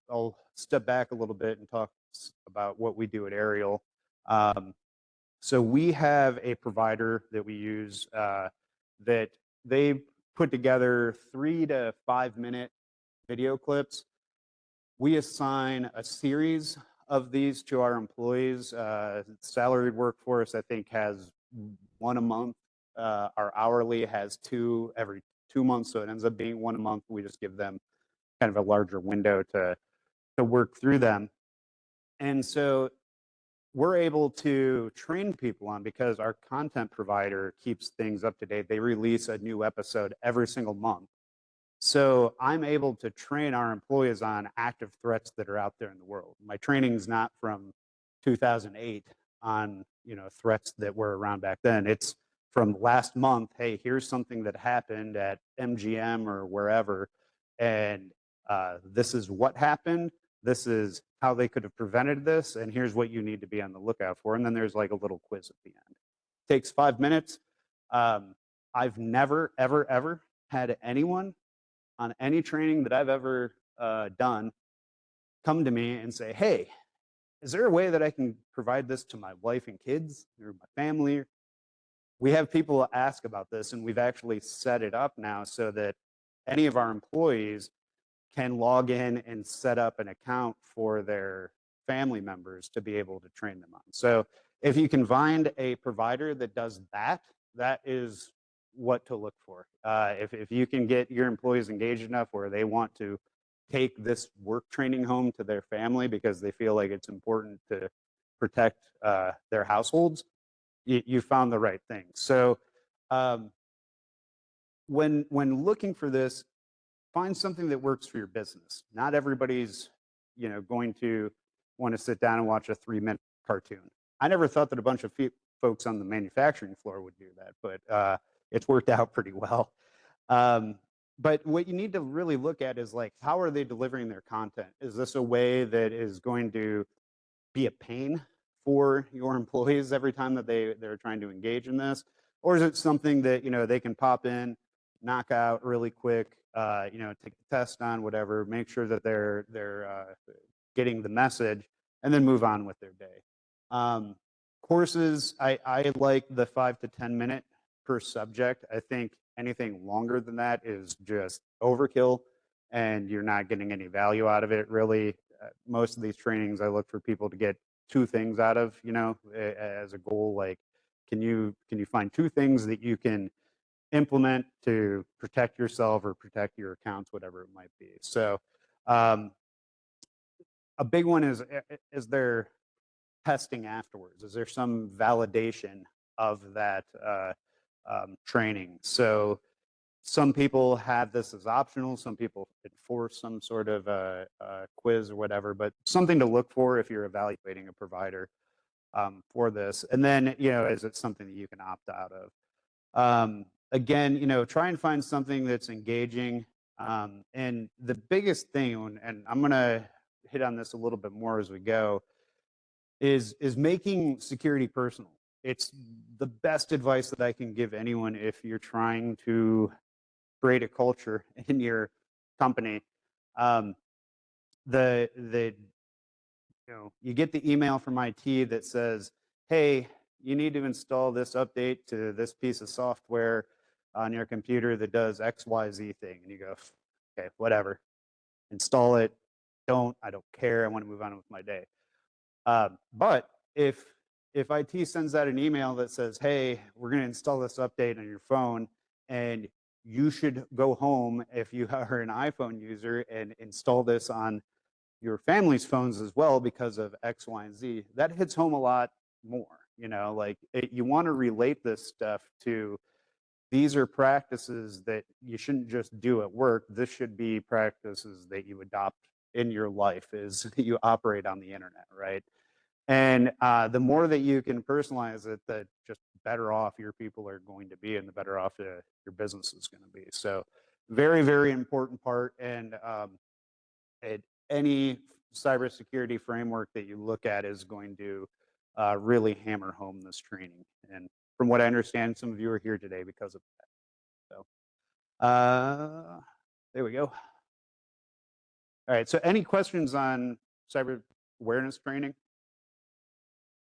I'll step back a little bit and talk about what we do at Ariel. So we have a provider that we use that they put together 3 to 5 minute video clips. We assign a series of these to our employees. Salaried workforce, I think, has 1 a month. Our hourly has 2 every 2 months, so it ends up being 1 a month. We just give them kind of a larger window to work through them. And so we're able to train people on, because our content provider keeps things up to date. They release a new episode every single month. So I'm able to train our employees on active threats that are out there in the world. My training's not from 2008 on, threats that were around back then. It's from last month. Hey, here's something that happened at MGM or wherever, and this is what happened. This is how they could have prevented this, and here's what you need to be on the lookout for. And then there's like a little quiz at the end. Takes 5 minutes. I've never, ever, ever had anyone on any training that I've ever done come to me and say, hey, is there a way that I can provide this to my wife and kids or my family? We have people ask about this, and we've actually set it up now so that any of our employees can log in and set up an account for their family members to be able to train them on. So if you can find a provider that does that, that is what to look for. If you can get your employees engaged enough where they want to take this work training home to their family because they feel like it's important to protect their households, you found the right thing. So when looking for this, find something that works for your business. Not everybody's, going to want to sit down and watch a 3-minute cartoon. I never thought that a bunch of folks on the manufacturing floor would do that, but it's worked out pretty well. But what you need to really look at is like, how are they delivering their content? Is this a way that is going to be a pain for your employees every time that they're trying to engage in this? Or is it something that, they can pop in, knock out really quick, take a test on, whatever, make sure that they're getting the message, and then move on with their day. Courses, I like the 5 to 10 minute per subject. I think anything longer than that is just overkill, and you're not getting any value out of it. Really, most of these trainings, I look for people to get 2 things out of, as a goal. Like, can you find 2 things that you can implement to protect yourself or protect your accounts, whatever it might be. So a big one is there testing afterwards? Is there some validation of that training? So some people have this as optional. Some people enforce some sort of quiz or whatever, but something to look for if you're evaluating a provider for this. And then, is it something that you can opt out of? Again, try and find something that's engaging. And the biggest thing, and I'm going to hit on this a little bit more as we go, is making security personal. It's the best advice that I can give anyone if you're trying to create a culture in your company. You get the email from IT that says, hey, you need to install this update to this piece of software on your computer that does XYZ thing. And you go, okay, whatever. Install it. I don't care. I want to move on with my day. But if IT sends out an email that says, hey, we're going to install this update on your phone, and you should go home if you are an iPhone user and install this on your family's phones as well because of X, Y, and Z, that hits home a lot more. You want to relate this stuff to, these are practices that you shouldn't just do at work. This should be practices that you adopt in your life as you operate on the internet, right? And the more that you can personalize it, the just better off your people are going to be, and the better off your business is going to be. So very, very important part. And any cybersecurity framework that you look at is going to really hammer home this training. And from what I understand, some of you are here today because of that. So there we go. All right, so any questions on cyber awareness training?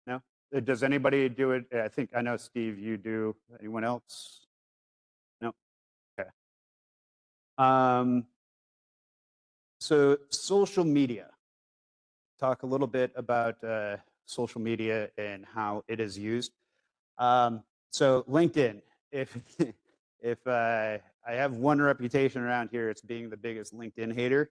No? Does anybody do it? I know, Steve, you do. Anyone else? No? Okay. So social media. Talk a little bit about social media and how it is used. So LinkedIn, if if I have one reputation around here, it's being the biggest LinkedIn hater.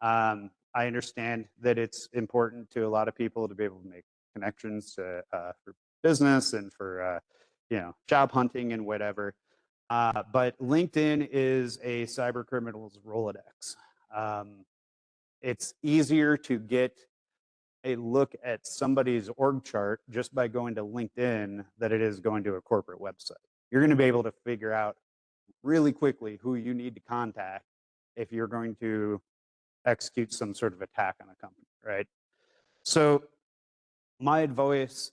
I understand that it's important to a lot of people to be able to make connections for business and for job hunting and whatever. But LinkedIn is a cyber criminal's Rolodex. It's easier to get a look at somebody's org chart just by going to LinkedIn than it is going to a corporate website. You're going to be able to figure out really quickly who you need to contact if you're going to execute some sort of attack on a company, right? So my advice,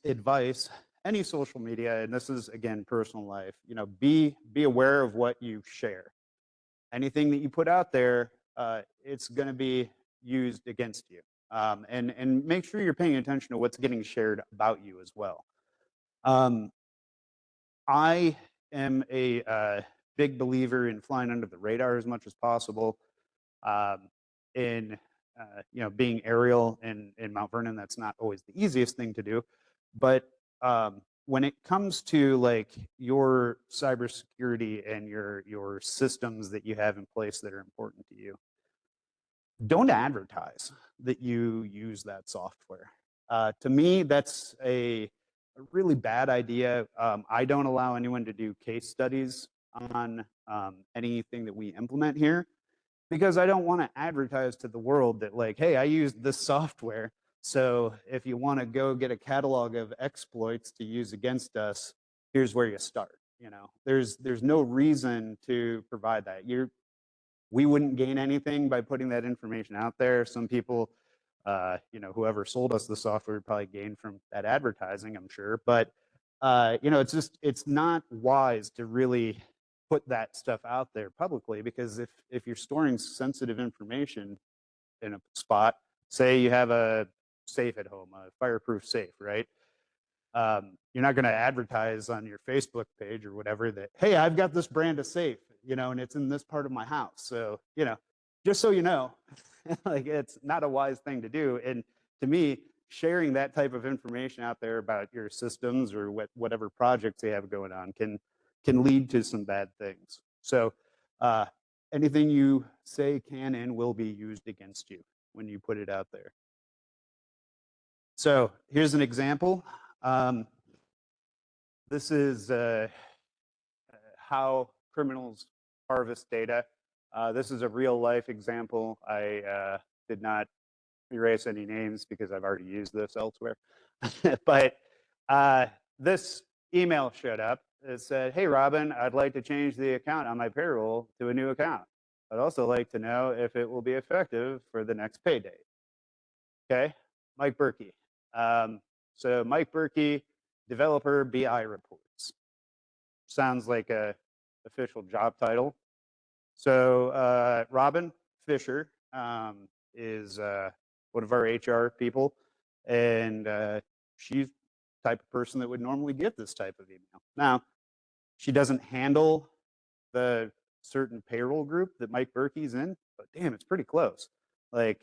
any social media, and this is again personal life, be aware of what you share. Anything that you put out there, it's going to be used against you. And make sure you're paying attention to what's getting shared about you as well. I am a big believer in flying under the radar as much as possible. In being aerial in Mount Vernon, that's not always the easiest thing to do. But when it comes to like your cybersecurity and your systems that you have in place that are important to you, don't advertise that you use that software. To me, that's a really bad idea. I don't allow anyone to do case studies on anything that we implement here because I don't want to advertise to the world that like, hey, I used this software. So if you want to go get a catalog of exploits to use against us, here's where you start. There's no reason to provide that. We wouldn't gain anything by putting that information out there. Some people, whoever sold us the software would probably gain from that advertising, I'm sure. But, it's not wise to really put that stuff out there publicly because if you're storing sensitive information in a spot, say you have a safe at home, a fireproof safe, right? You're not going to advertise on your Facebook page or whatever that, hey, I've got this brand of safe, and it's in this part of my house. So, just so you know, like it's not a wise thing to do. And to me, sharing that type of information out there about your systems or whatever projects they have going on can lead to some bad things. So anything you say can and will be used against you when you put it out there. So here's an example. This is how criminals harvest data. This is a real life example. I did not erase any names because I've already used this elsewhere. But this email showed up. It said, hey, Robin, I'd like to change the account on my payroll to a new account. I'd also like to know if it will be effective for the next pay date. Okay, Mike Berkey. So Mike Berkey, developer BI reports. Sounds like a official job title. So Robin Fisher is one of our HR people, and she's the type of person that would normally get this type of email. Now, she doesn't handle the certain payroll group that Mike Berkey's in, but damn, it's pretty close. Like,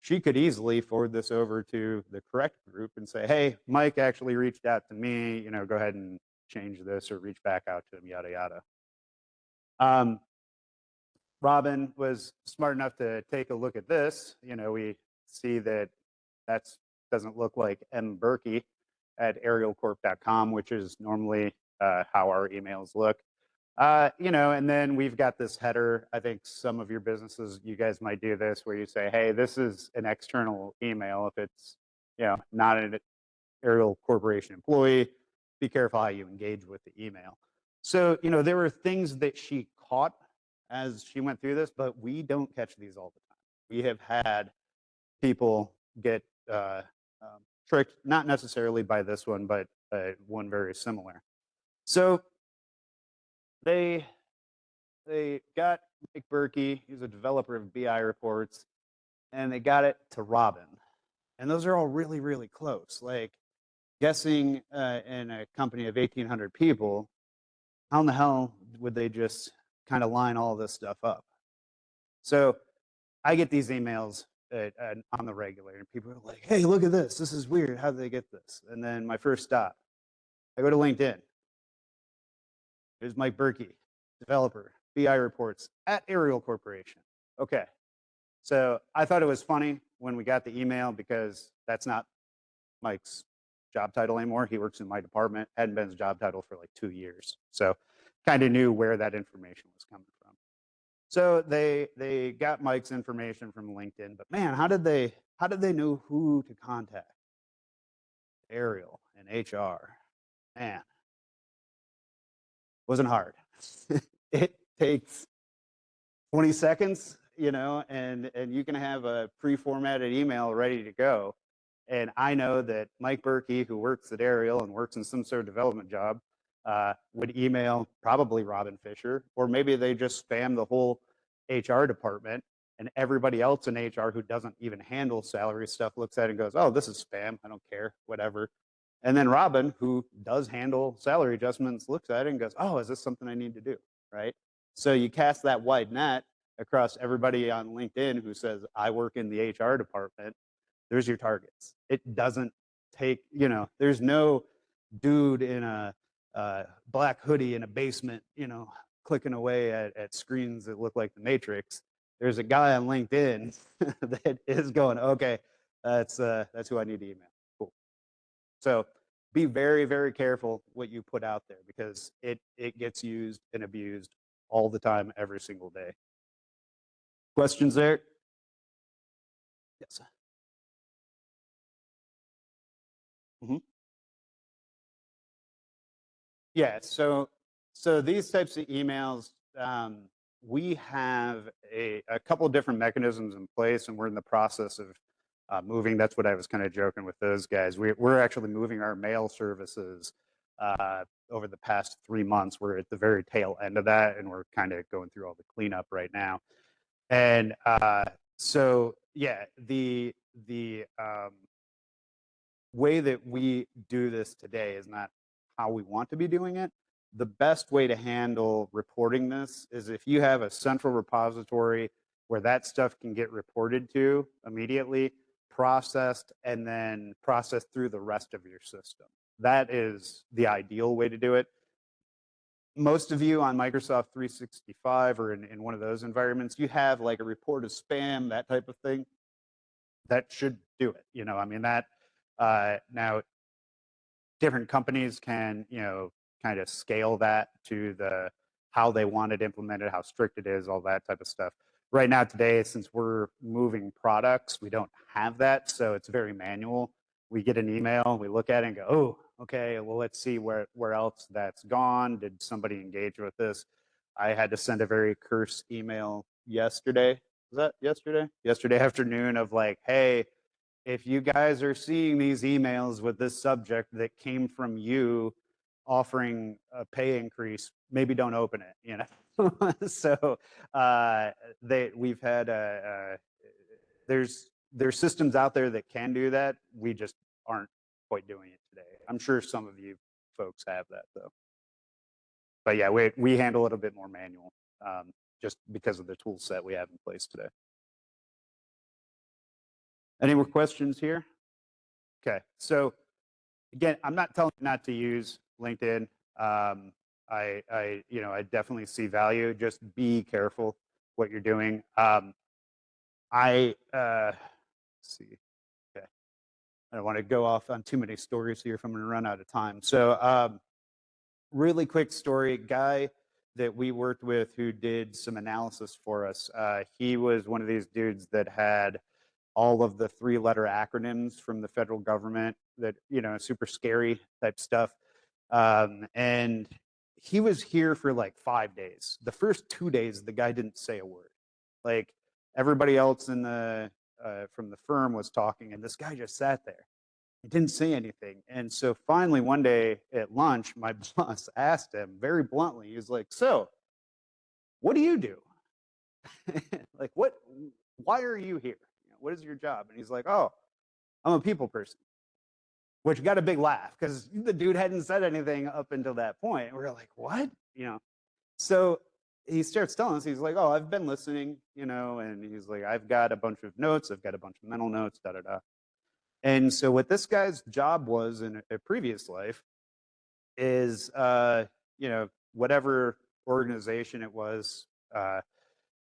she could easily forward this over to the correct group and say, hey, Mike actually reached out to me, go ahead and change this or reach back out to him, yada, yada. Robin was smart enough to take a look at this. We see that doesn't look like M. Berkey at aerialcorp.com, which is normally how our emails look. And then we've got this header. I think some of your businesses, you guys might do this where you say, hey, this is an external email. If it's, not an Aerial Corporation employee, be careful how you engage with the email. So, there were things that she caught as she went through this, but we don't catch these all the time. We have had people get tricked, not necessarily by this one, but one very similar. So they got Mike Berkey, he's a developer of BI reports, and they got it to Robin. And those are all really, really close. Like guessing in a company of 1,800 people, how in the hell would they just kind of line all this stuff up? So I get these emails on the regular, and people are like, hey, look at this. This is weird. How did they get this? And then my first stop, I go to LinkedIn. There's Mike Berkey, developer, BI reports at Ariel Corporation. Okay. So I thought it was funny when we got the email because that's not Mike's job title anymore. He works in my department, hadn't been his job title for like 2 years. So kind of knew where that information was coming from. So they got Mike's information from LinkedIn, but man, how did they know who to contact? Ariel and HR. Man, wasn't hard. It takes 20 seconds, you know, and you can have a pre-formatted email ready to go. And I know that Mike Berkey, who works at Ariel and works in some sort of development job, would email probably Robin Fisher, or maybe they just spam the whole HR department, and everybody else in HR who doesn't even handle salary stuff looks at it and goes, oh, this is spam. I don't care, whatever. And then Robin, who does handle salary adjustments, looks at it and goes, oh, is this something I need to do, right? So you cast that wide net across everybody on LinkedIn who says, I work in the HR department. There's your targets. It doesn't take, you know, there's no dude in a black hoodie in a basement, you know, clicking away at screens that look like the Matrix. There's a guy on LinkedIn that is going, okay, that's who I need to email. Cool. So be very, very careful what you put out there because it gets used and abused all the time, every single day. Questions there? Yes. Mm-hmm. Yeah, so these types of emails, we have a couple of different mechanisms in place, and we're in the process of moving. That's what I was kind of joking with those guys. We're actually moving our mail services over the past 3 months. We're at the very tail end of that, and we're kind of going through all the cleanup right now. And so, yeah, the way that we do this today is not how we want to be doing it. The best way to handle reporting this is if you have a central repository where that stuff can get reported to immediately, processed, and then processed through the rest of your system. That is the ideal way to do it. Most of you on Microsoft 365 or in one of those environments, you have like a report of spam, that type of thing. That should do it. You know, I mean, that now different companies can, you know, kind of scale that to how they want it implemented, how strict it is, all that type of stuff. Right now, today, since we're moving products, we don't have that, so it's very manual. We get an email, we look at it and go, oh, okay, well, let's see where else that's gone. Did somebody engage with this? I had to send a very cursed email yesterday. Was that yesterday? Yesterday afternoon of like, hey, if you guys are seeing these emails with this subject that came from you offering a pay increase, maybe don't open it, you know. So we've had there's systems out there that can do that. We just aren't quite doing it today. I'm sure some of you folks have that though. But yeah, we handle it a bit more manual, just because of the tool set we have in place today. Any more questions here? Okay, so again, I'm not telling you not to use LinkedIn. I definitely see value. Just be careful what you're doing. Let's see. Okay, I don't want to go off on too many stories here if I'm going to run out of time. So, really quick story. Guy that we worked with who did some analysis for us. He was one of these dudes that had all of the 3-letter acronyms from the federal government that, you know, super scary type stuff. And he was here for like 5 days. The first 2 days, the guy didn't say a word. Like everybody else in the from the firm was talking, and this guy just sat there. He didn't say anything. And so finally, one day at lunch, my boss asked him very bluntly, he was like, so what do you do? Like, why are you here? What is your job? And he's like, oh, I'm a people person, which got a big laugh because the dude hadn't said anything up until that point. We're like, what? So he starts telling us, he's like, oh, I've been listening, and he's like, I've got a bunch of notes. I've got a bunch of mental notes, da, da, da. And so what this guy's job was in a previous life is, whatever organization it was,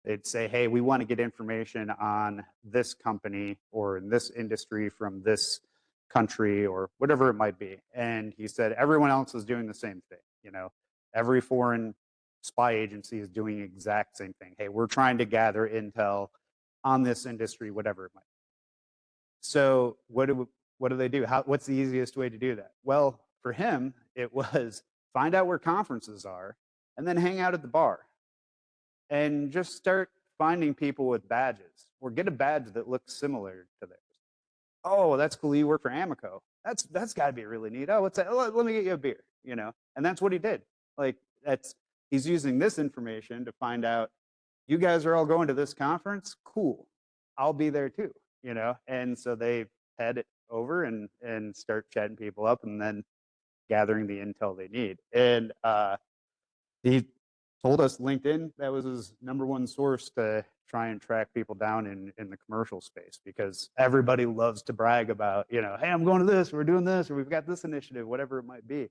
they'd say, hey, we want to get information on this company or in this industry from this country or whatever it might be. And he said, everyone else is doing the same thing. Every foreign spy agency is doing the exact same thing. Hey, we're trying to gather intel on this industry, whatever it might be. So what do they do? What's the easiest way to do that? Well, for him, it was find out where conferences are and then hang out at the bar and just start finding people with badges or get a badge that looks similar to theirs. Oh, that's cool. You work for Amico. That's got to be really neat. Oh, what's that? Let me get you a beer, And that's what he did. Like he's using this information to find out you guys are all going to this conference. Cool. I'll be there too, And so they head over and start chatting people up and then gathering the intel they need. And he told us LinkedIn, that was his number one source to try and track people down in the commercial space because everybody loves to brag about, hey, I'm going to this, we're doing this, or we've got this initiative, whatever it might be.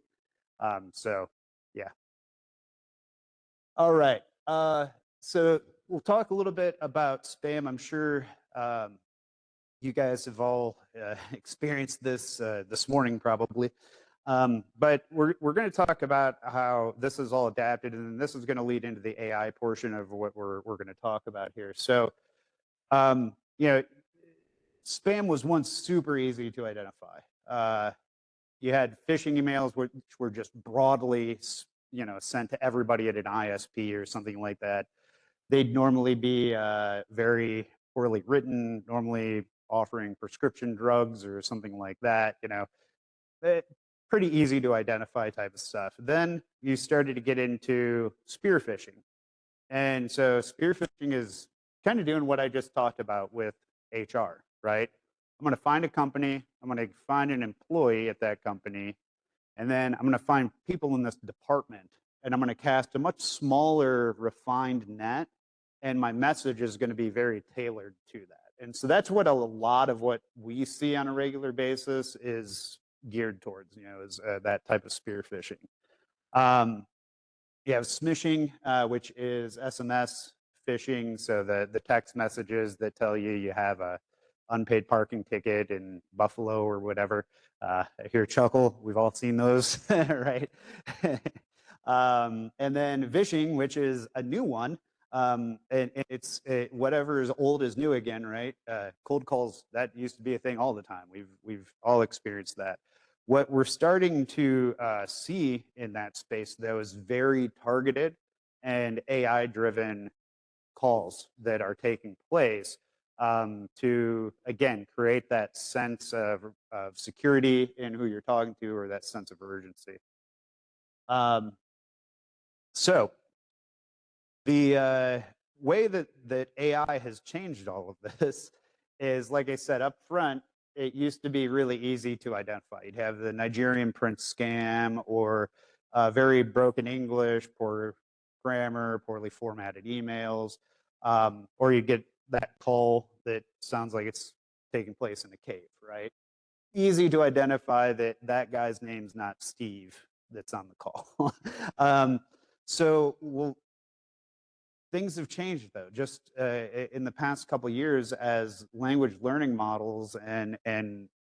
So, yeah. All right. So we'll talk a little bit about spam. I'm sure you guys have all experienced this this morning, probably. But we're going to talk about how this is all adapted, and then this is going to lead into the AI portion of what we're going to talk about here. So, spam was once super easy to identify. You had phishing emails which were just broadly, sent to everybody at an ISP or something like that. They'd normally be very poorly written, normally offering prescription drugs or something like that. Pretty easy to identify type of stuff. Then you started to get into spear phishing. And so spear phishing is kind of doing what I just talked about with HR, right? I'm going to find a company, I'm going to find an employee at that company, and then I'm going to find people in this department, and I'm going to cast a much smaller, refined net, and my message is going to be very tailored to that. And so that's what a lot of what we see on a regular basis is geared towards, is that type of spear phishing. You have smishing, which is SMS phishing. So the text messages that tell you have a unpaid parking ticket in Buffalo or whatever. I hear chuckle. We've all seen those, right? And then vishing, which is a new one. And it's whatever is old is new again, right? Cold calls, that used to be a thing all the time. We've all experienced that. What we're starting to see in that space, though, is very targeted and AI-driven calls that are taking place to, again, create that sense of security in who you're talking to or that sense of urgency. So the way that AI has changed all of this is, like I said, up front, it used to be really easy to identify. You'd have the Nigerian prince scam or very broken English, poor grammar, poorly formatted emails, or you get that call that sounds like it's taking place in a cave, right? Easy to identify that that guy's name's not Steve that's on the call. Things have changed, though, just in the past couple of years as language learning models and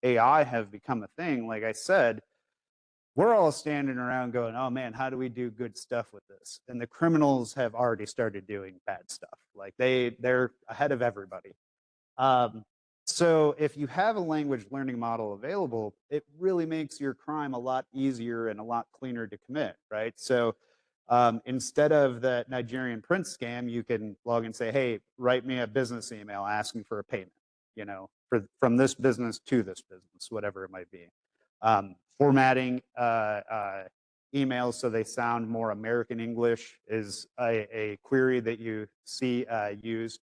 AI have become a thing. Like I said, we're all standing around going, oh, man, how do we do good stuff with this? And the criminals have already started doing bad stuff. Like they're ahead of everybody. So if you have a language learning model available, it really makes your crime a lot easier and a lot cleaner to commit, right? So instead of the Nigerian prince scam, you can log and say, hey, write me a business email asking for a payment. you know, from this business to this business, whatever it might be. Formatting emails so they sound more American English is a query that you see used.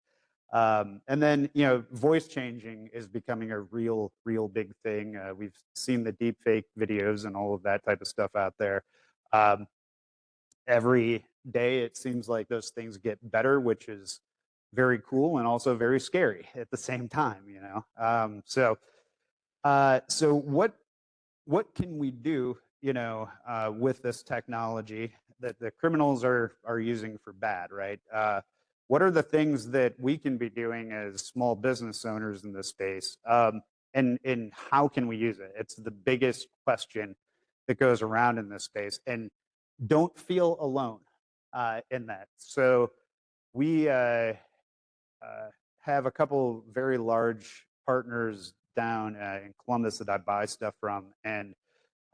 And then, you know, voice changing is becoming a real big thing. We've seen the deep fake videos and all of that type of stuff out there. Every day, it seems like those things get better, which is very cool and also very scary at the same time, you know? So what can we do, you know, with this technology that the criminals are using for bad, right? What are the things that we can be doing as small business owners in this space, and how can we use it? It's the biggest question that goes around in this space, and don't feel alone in that. So we have a couple very large partners down in Columbus that I buy stuff from, and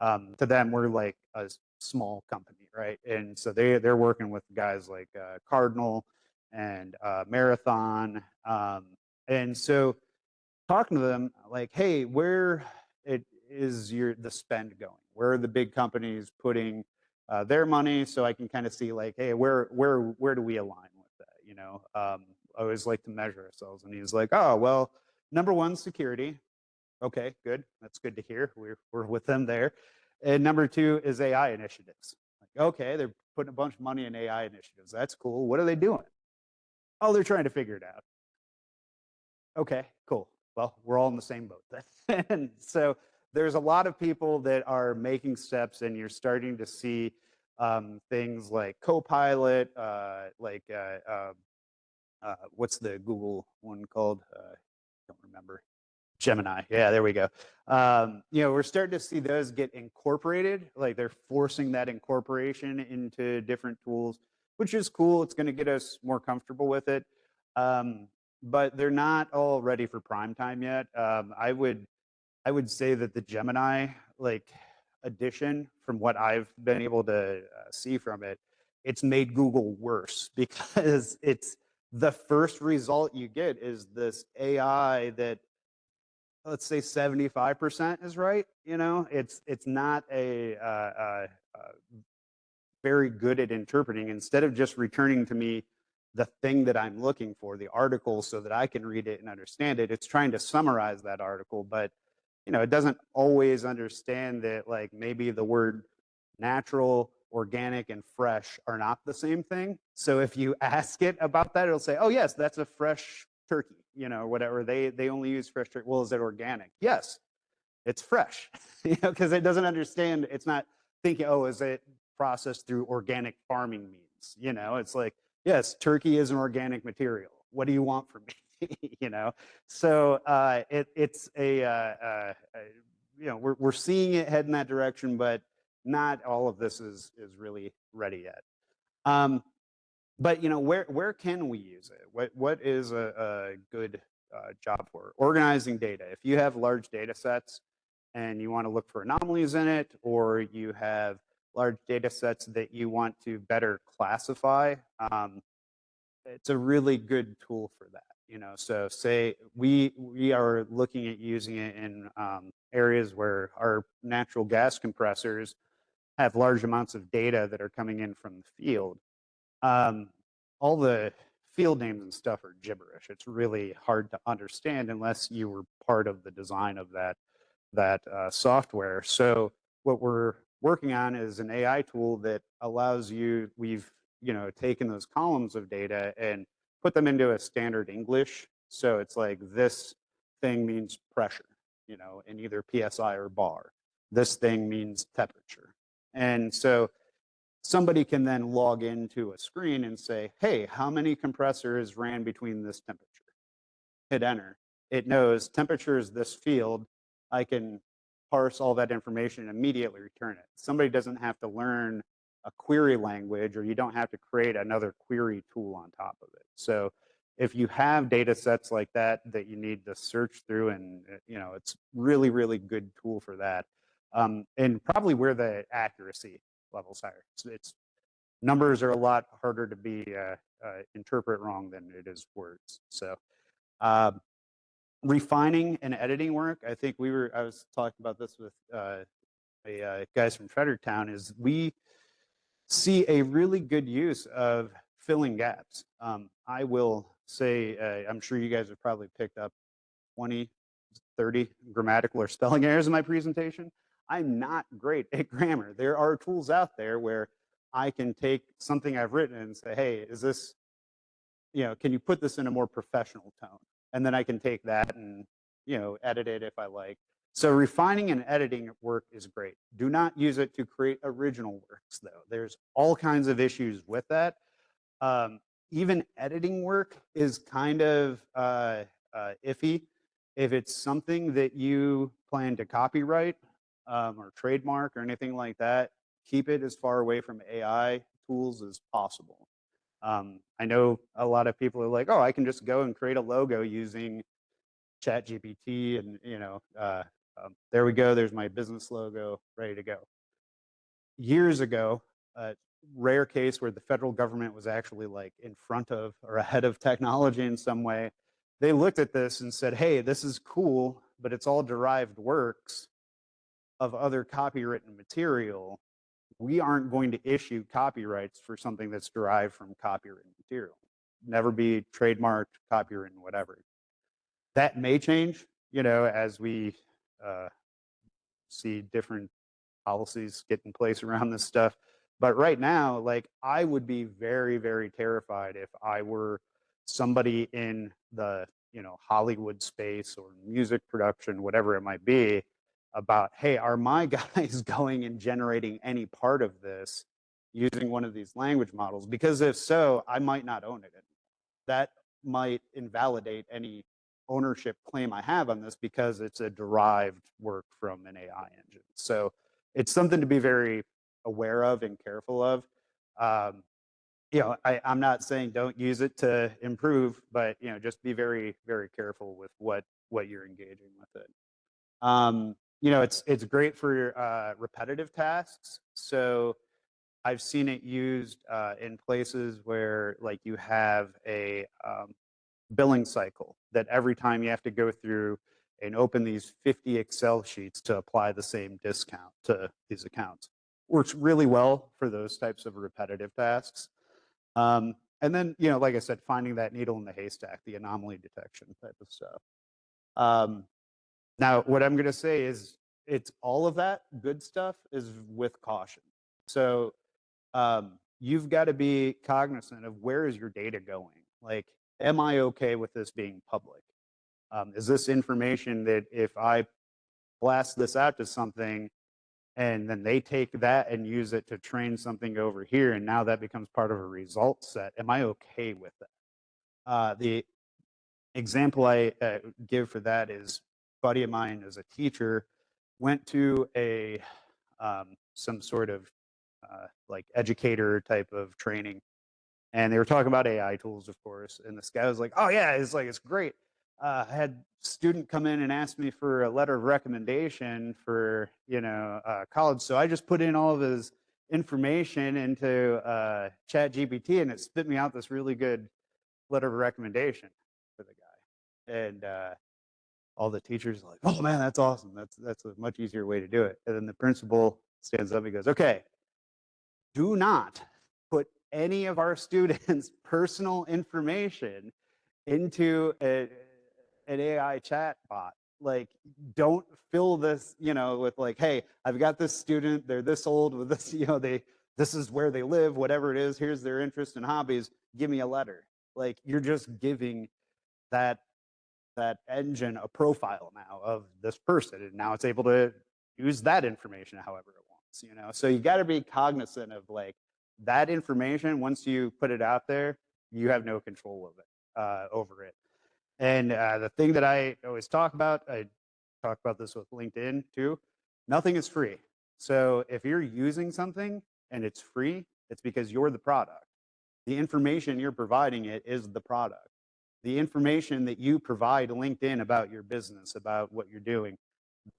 to them, we're like a small company, right? And so they're working with guys like Cardinal and Marathon, and so talking to them like, hey, where is the spend going? Where are the big companies putting their money? So I can kind of see like, hey, where do we align with that? You know, I always like to measure ourselves. And he's like, oh, well, number one, security. Okay, good. That's good to hear. We're with them there. And number two is AI initiatives. Like, okay, they're putting a bunch of money in AI initiatives. That's cool. What are they doing? Oh, they're trying to figure it out. Okay, cool. Well, we're all in the same boat then. And so there's a lot of people that are making steps, and you're starting to see things like Copilot, what's the Google one called? Don't remember. Gemini. Yeah, there we go. You know, we're starting to see those get incorporated, like they're forcing that incorporation into different tools, which is cool. It's going to get us more comfortable with it. But they're not all ready for prime time yet. I would say that the Gemini like edition, from what I've been able to see from it, it's made Google worse because it's the first result you get is this AI that, let's say 75% is right. You know, it's not very good at interpreting. Instead of just returning to me the thing that I'm looking for, the article, so that I can read it and understand it, it's trying to summarize that article, but you know, it doesn't always understand that like maybe the word natural, organic, and fresh are not the same thing. So if you ask it about that, it'll say, oh yes, that's a fresh turkey, you know, whatever. They only use fresh turkey. Well, is it organic? Yes, it's fresh. You know, because it doesn't understand, it's not thinking, oh, is it processed through organic farming means? You know, it's like, yes, turkey is an organic material. What do you want from me? You know, so it's you know, we're seeing it head in that direction, but not all of this is really ready yet. But you know, where can we use it? What is a good job for organizing data? If you have large data sets and you want to look for anomalies in it, or you have large data sets that you want to better classify, it's a really good tool for that. You know, so say we are looking at using it in areas where our natural gas compressors have large amounts of data that are coming in from the field. All the field names and stuff are gibberish. It's really hard to understand unless you were part of the design of that software. So what we're working on is an AI tool that allows you. We've taken those columns of data and put them into a standard English. So it's like this thing means pressure, you know, in either PSI or bar. This thing means temperature, and so somebody can then log into a screen and say, hey, how many compressors ran between this temperature? Hit enter. It knows temperature is this field. I can parse all that information and immediately return it. Somebody doesn't have to learn a query language, or you don't have to create another query tool on top of it. So if you have data sets like that that you need to search through, and you know, it's really good tool for that. And probably where the accuracy level's higher. It's numbers are a lot harder to be interpret wrong than it is words. So refining and editing work, I think I was talking about this with guys from Fredericktown, is we see a really good use of filling gaps. I will say, I'm sure you guys have probably picked up 20, 30 grammatical or spelling errors in my presentation. I'm not great at grammar. There are tools out there where I can take something I've written and say, hey, is this, can you put this in a more professional tone? And then I can take that and, edit it if I like. So refining and editing work is great. Do not use it to create original works, though. There's all kinds of issues with that. Even editing work is kind of iffy. If it's something that you plan to copyright or trademark or anything like that, keep it as far away from AI tools as possible. I know a lot of people are like, oh, I can just go and create a logo using ChatGPT, and there we go. There's my business logo ready to go. Years ago, a rare case where the federal government was actually like in front of or ahead of technology in some way. They looked at this and said, hey, this is cool, but it's all derived works of other copywritten material. We aren't going to issue copyrights for something that's derived from copywritten material. Never be trademarked, copywritten, whatever. That may change, as we see different policies get in place around this stuff. But right now, like, I would be very, very terrified if I were somebody in the, Hollywood space or music production, whatever it might be, about, hey, are my guys going and generating any part of this using one of these language models? Because if so, I might not own it. That might invalidate any ownership claim I have on this because it's a derived work from an AI engine. So it's something to be very aware of and careful of. I'm not saying don't use it to improve, but just be very, very careful with what you're engaging with it. It's great for repetitive tasks. So I've seen it used in places where, like, you have a billing cycle that every time you have to go through and open these 50 Excel sheets to apply the same discount to these accounts. Works really well for those types of repetitive tasks. And then, like I said, finding that needle in the haystack, the anomaly detection type of stuff. Now, what I'm going to say is it's all of that good stuff is with caution. So you've got to be cognizant of where is your data going? Like, am I okay with this being public? Is this information that if I blast this out to something and then they take that and use it to train something over here, and now that becomes part of a result set, am I okay with that? The example I give for that is a buddy of mine as a teacher went to a some sort of like educator type of training, and they were talking about AI tools, of course. And this guy was like, "Oh yeah, it's great." I had a student come in and ask me for a letter of recommendation for college, so I just put in all of his information into ChatGPT, and it spit me out this really good letter of recommendation for the guy. And all the teachers are like, "Oh man, that's awesome. That's a much easier way to do it." And then the principal stands up and goes, "Okay, do not put any of our students' personal information into an AI chat bot. Like, don't fill this, with like, hey, I've got this student, they're this old with this, this is where they live, whatever it is, here's their interests and hobbies, give me a letter." Like, you're just giving that engine a profile now of this person, and now it's able to use that information however it wants. So you got to be cognizant of, like, that information. Once you put it out there, you have no control of it over it. And the thing that I always talk about, I talk about this with LinkedIn too, nothing is free. So if you're using something and it's free, it's because you're the product. The information you're providing it is the product. The information that you provide LinkedIn about your business, about what you're doing,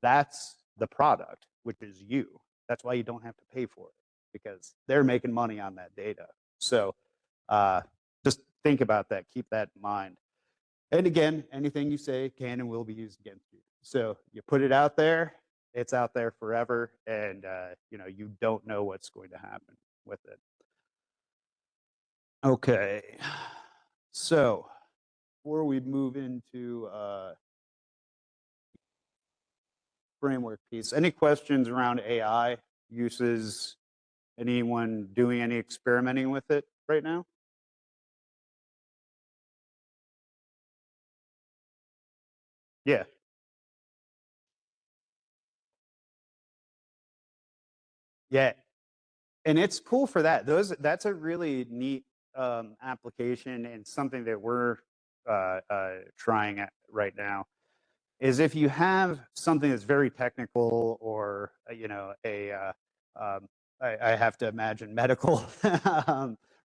that's the product, which is you. That's why you don't have to pay for it, because they're making money on that data. So just think about that. Keep that in mind. And again, anything you say can and will be used against you. So you put it out there, it's out there forever, and you don't know what's going to happen with it. Okay, so before we move into framework piece, any questions around AI uses? Anyone doing any experimenting with it right now? Yeah. Yeah. And it's cool for that. That's a really neat application and something that we're trying at right now is if you have something that's very technical or I have to imagine medical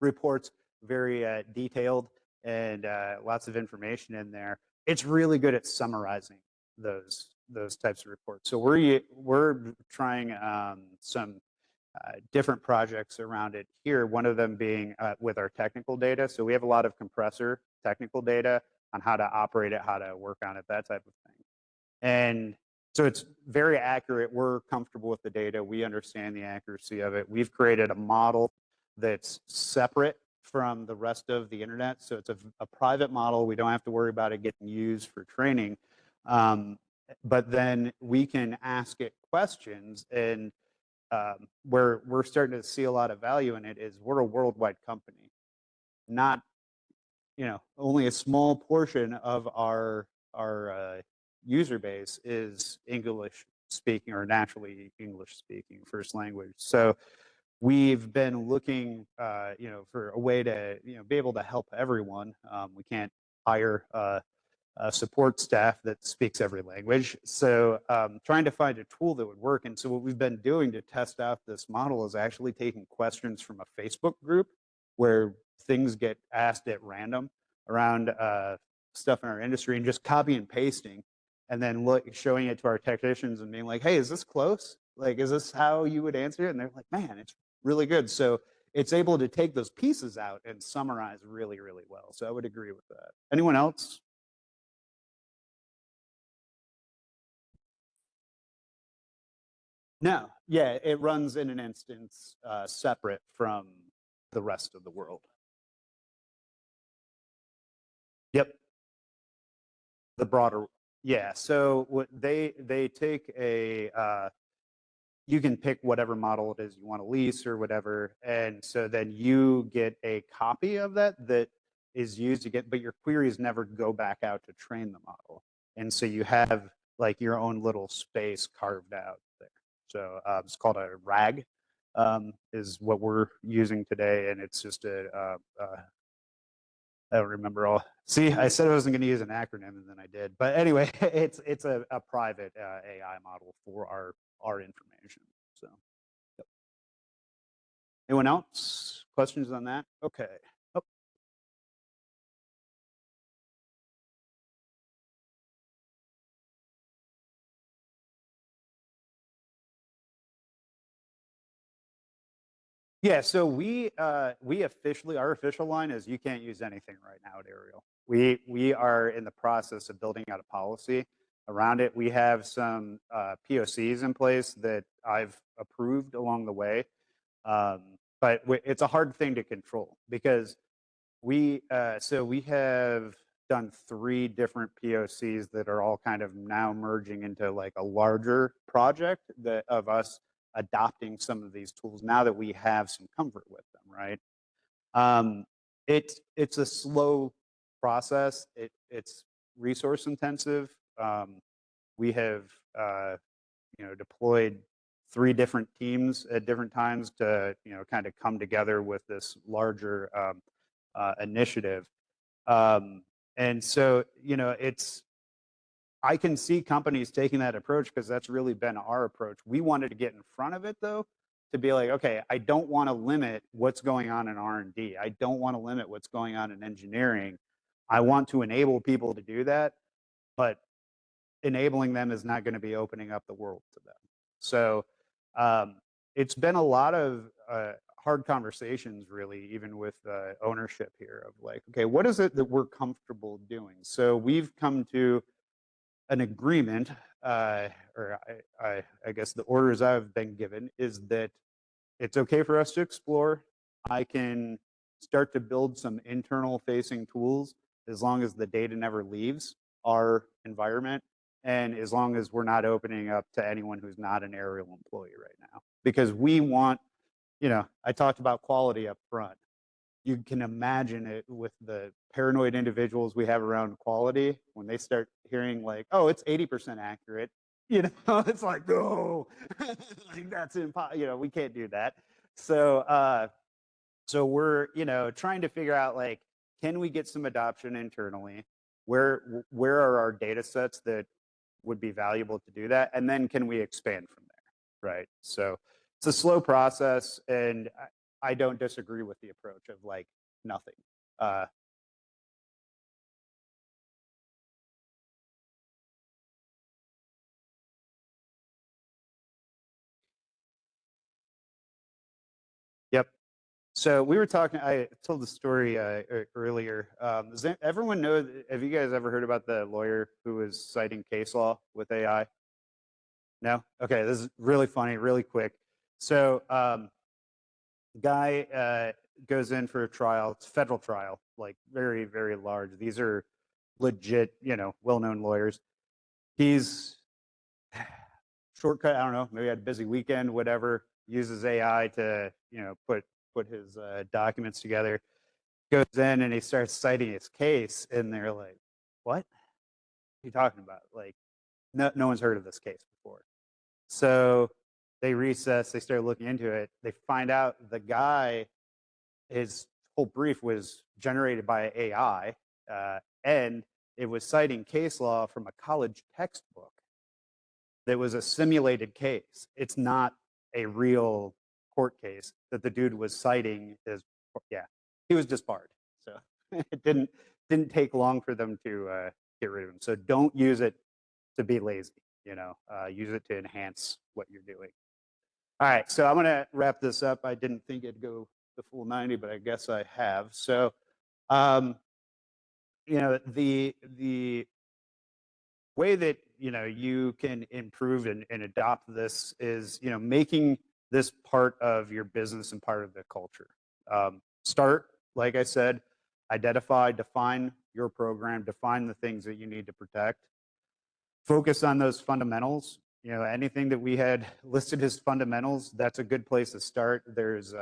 reports, very detailed and lots of information in there. It's really good at summarizing those types of reports. So we're trying some different projects around it here. One of them being with our technical data. So we have a lot of compressor technical data on how to operate it, how to work on it, that type of thing. And so it's very accurate. We're comfortable with the data. We understand the accuracy of it. We've created a model that's separate from the rest of the internet. So it's a private model. We don't have to worry about it getting used for training. But then we can ask it questions, and where we're starting to see a lot of value in it is we're a worldwide company, not only a small portion of our user base is English speaking or naturally English speaking first language. So we've been looking for a way to be able to help everyone. We can't hire support staff that speaks every language. So trying to find a tool that would work. And so what we've been doing to test out this model is actually taking questions from a Facebook group where things get asked at random around stuff in our industry and just copy and pasting and then showing it to our technicians and being like, hey, is this close? Like, is this how you would answer it? And they're like, man, it's really good. So it's able to take those pieces out and summarize really, really well. So I would agree with that. Anyone else? No, yeah, it runs in an instance separate from the rest of the world. Yep, the broader, yeah. So what they take you can pick whatever model it is you want to lease or whatever, and so then you get a copy of that is used to get, but your queries never go back out to train the model, and so you have like your own little space carved out there. So it's called a RAG, is what we're using today, and it's just I don't remember all. See, I said I wasn't going to use an acronym, and then I did. But anyway, it's a private AI model for our information. So, yep. Anyone else? Questions on that? Okay. Oh, yeah. So we officially, our official line is you can't use anything right now at Ariel. We are in the process of building out a policy around it. We have some POCs in place that I've approved along the way. But it's a hard thing to control because we have done 3 different POCs that are all kind of now merging into like a larger project that of us adopting some of these tools now that we have some comfort with them, right? It's a slow process. It's resource intensive. We have deployed 3 different teams at different times to kind of come together with this larger initiative. And so I can see companies taking that approach because that's really been our approach. We wanted to get in front of it though, to be like, okay, I don't want to limit what's going on in R&D. I don't want to limit what's going on in engineering. I want to enable people to do that, but enabling them is not going to be opening up the world to them. So it's been a lot of hard conversations, really, even with ownership here of like, okay, what is it that we're comfortable doing? So we've come to an agreement, or I guess the orders I've been given is that it's okay for us to explore. I can start to build some internal facing tools as long as the data never leaves our environment and as long as we're not opening up to anyone who's not an aerial employee right now. Because we want, I talked about quality up front. You can imagine it with the paranoid individuals we have around quality when they start hearing like, oh, it's 80% accurate. It's like, no, like that's impossible. We can't do that. So, so we're, trying to figure out like, can we get some adoption internally? Where are our data sets that would be valuable to do that? And then can we expand from there, right? So it's a slow process, and I don't disagree with the approach of like nothing. Yep. So we were talking, I told the story earlier. Does everyone know, have you guys ever heard about the lawyer who was citing case law with AI? No? Okay, this is really funny, really quick. So the guy goes in for a trial. It's a federal trial, like very, very large. These are legit, well-known lawyers. He's shortcut, I don't know, maybe had a busy weekend, whatever, uses AI to, put his documents together, goes in and he starts citing his case, and they're like, what are you talking about? Like, no one's heard of this case before. So they recess, they start looking into it. They find out the guy, his whole brief was generated by AI, and it was citing case law from a college textbook that was a simulated case. It's not a real court case that the dude was citing as, yeah, he was disbarred. So it didn't take long for them to get rid of him. So don't use it to be lazy, use it to enhance what you're doing. All right, so I'm gonna wrap this up. I didn't think it'd go the full 90, but I guess I have. So, the way that you can improve and adopt this is making this part of your business and part of the culture. Start, like I said, identify, define your program, define the things that you need to protect. Focus on those fundamentals. Anything that we had listed as fundamentals, that's a good place to start. There's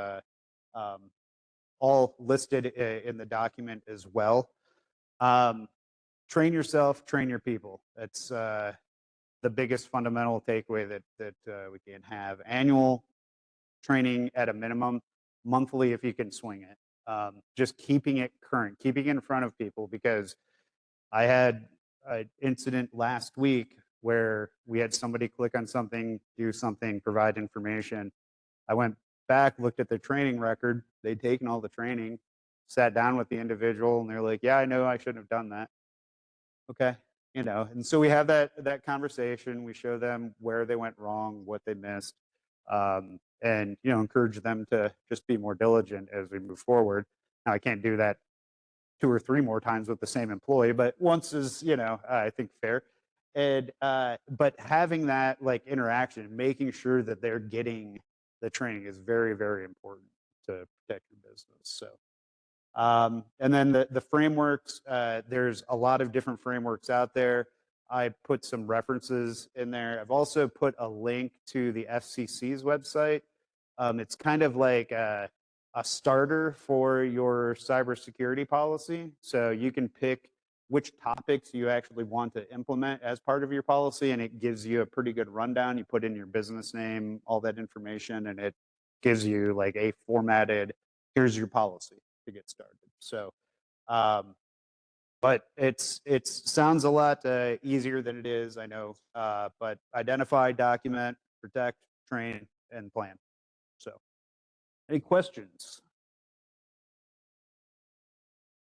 all listed in the document as well. Train yourself, train your people. That's the biggest fundamental takeaway that we can have. Annual training at a minimum, monthly if you can swing it. Just keeping it current, keeping it in front of people, because I had an incident last week where we had somebody click on something, do something, provide information. I went back, looked at their training record. They'd taken all the training, sat down with the individual, and they're like, yeah, I know I shouldn't have done that. Okay. And so we have that conversation. We show them where they went wrong, what they missed, and encourage them to just be more diligent as we move forward. Now, I can't do that 2 or 3 more times with the same employee, but once is I think fair. And but having that like interaction, making sure that they're getting the training is very, very important to protect your business. So and then the frameworks, there's a lot of different frameworks out there. I put some references in there. I've also put a link to the FCC's website. It's kind of like a starter for your cybersecurity policy. So you can pick which topics you actually want to implement as part of your policy, and it gives you a pretty good rundown. You put in your business name, all that information, and it gives you like a formatted, here's your policy to get started. So, but it sounds a lot easier than it is, I know. But identify, document, protect, train, and plan. So, any questions?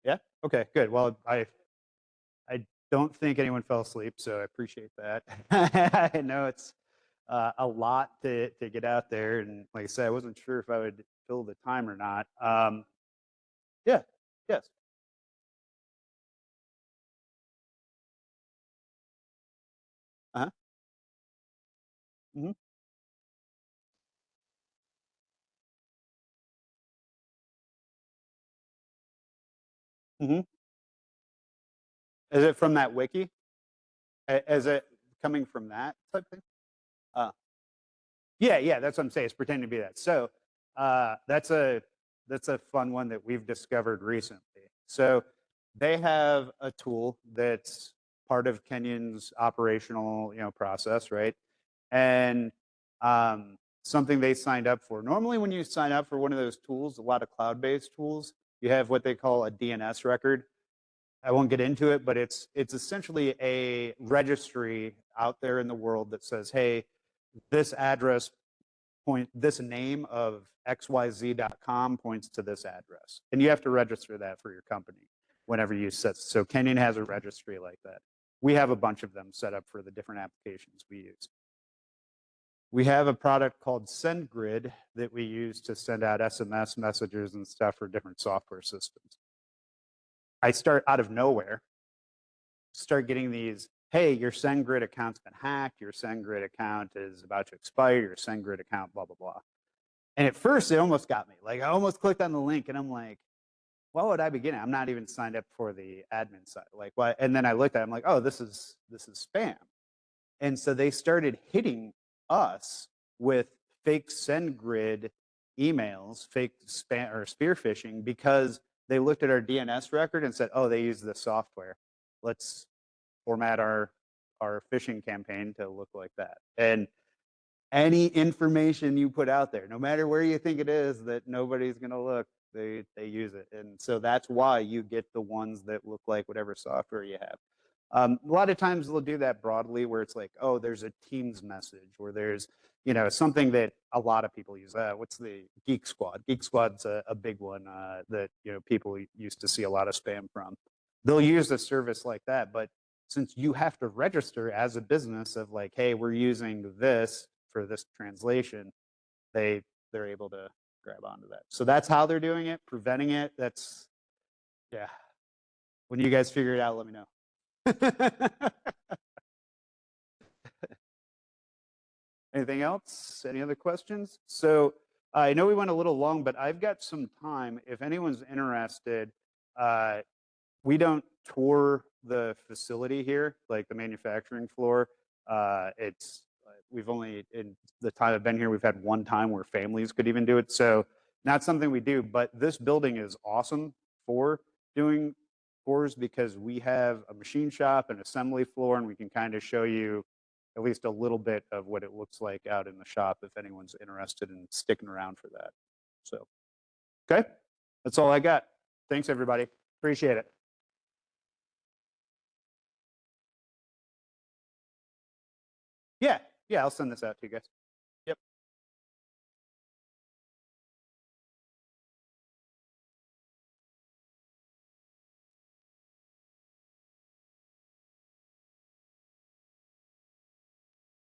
Yeah. Okay. Good. Well, I don't think anyone fell asleep, so I appreciate that. I know it's a lot to get out there, and like I said, I wasn't sure if I would fill the time or not. Yeah, yes. Uh-huh. Hmm. Hmm. Is it from that wiki? Is it coming from that type thing? Uh, yeah, yeah, that's what I'm saying. It's pretending to be that. So that's a fun one that we've discovered recently. So they have a tool that's part of Kenyon's operational, process, right? And something they signed up for. Normally, when you sign up for one of those tools, a lot of cloud-based tools, you have what they call a DNS record. I won't get into it, but it's essentially a registry out there in the world that says, hey, this address this name of xyz.com points to this address. And you have to register that for your company whenever you set. So Kenyon has a registry like that. We have a bunch of them set up for the different applications we use. We have a product called SendGrid that we use to send out SMS messages and stuff for different software systems. I start out of nowhere, start getting these, hey, your SendGrid account's been hacked, your SendGrid account is about to expire, your SendGrid account, blah, blah, blah. And at first, it almost got me. Like, I almost clicked on the link, and I'm like, what would I be getting? I'm not even signed up for the admin side. Like, what? And then I looked at it, I'm like, oh, this is spam. And so they started hitting us with fake SendGrid emails, fake spam or spear phishing, because they looked at our DNS record and said, oh, they use this software. Let's format our phishing campaign to look like that. And any information you put out there, no matter where you think it is, that nobody's going to look, they use it. And so that's why you get the ones that look like whatever software you have. A lot of times they'll do that broadly where it's like, oh, there's a Teams message, or there's, something that a lot of people use. What's the Geek Squad? Geek Squad's a big one that, people used to see a lot of spam from. They'll use a service like that, but since you have to register as a business of like, hey, we're using this for this translation, they're able to grab onto that. So that's how they're doing it, preventing it. That's, yeah. When you guys figure it out, let me know. Anything else? Any other questions? So I know we went a little long, but I've got some time. If anyone's interested, we don't tour the facility here, like the manufacturing floor. We've only, in the time I've been here, we've had one time where families could even do it. So not something we do, but this building is awesome for doing tours because we have a machine shop, an assembly floor, and we can kind of show you at least a little bit of what it looks like out in the shop if anyone's interested in sticking around for that. So, okay, that's all I got. Thanks, everybody. Appreciate it. Yeah, I'll send this out to you guys.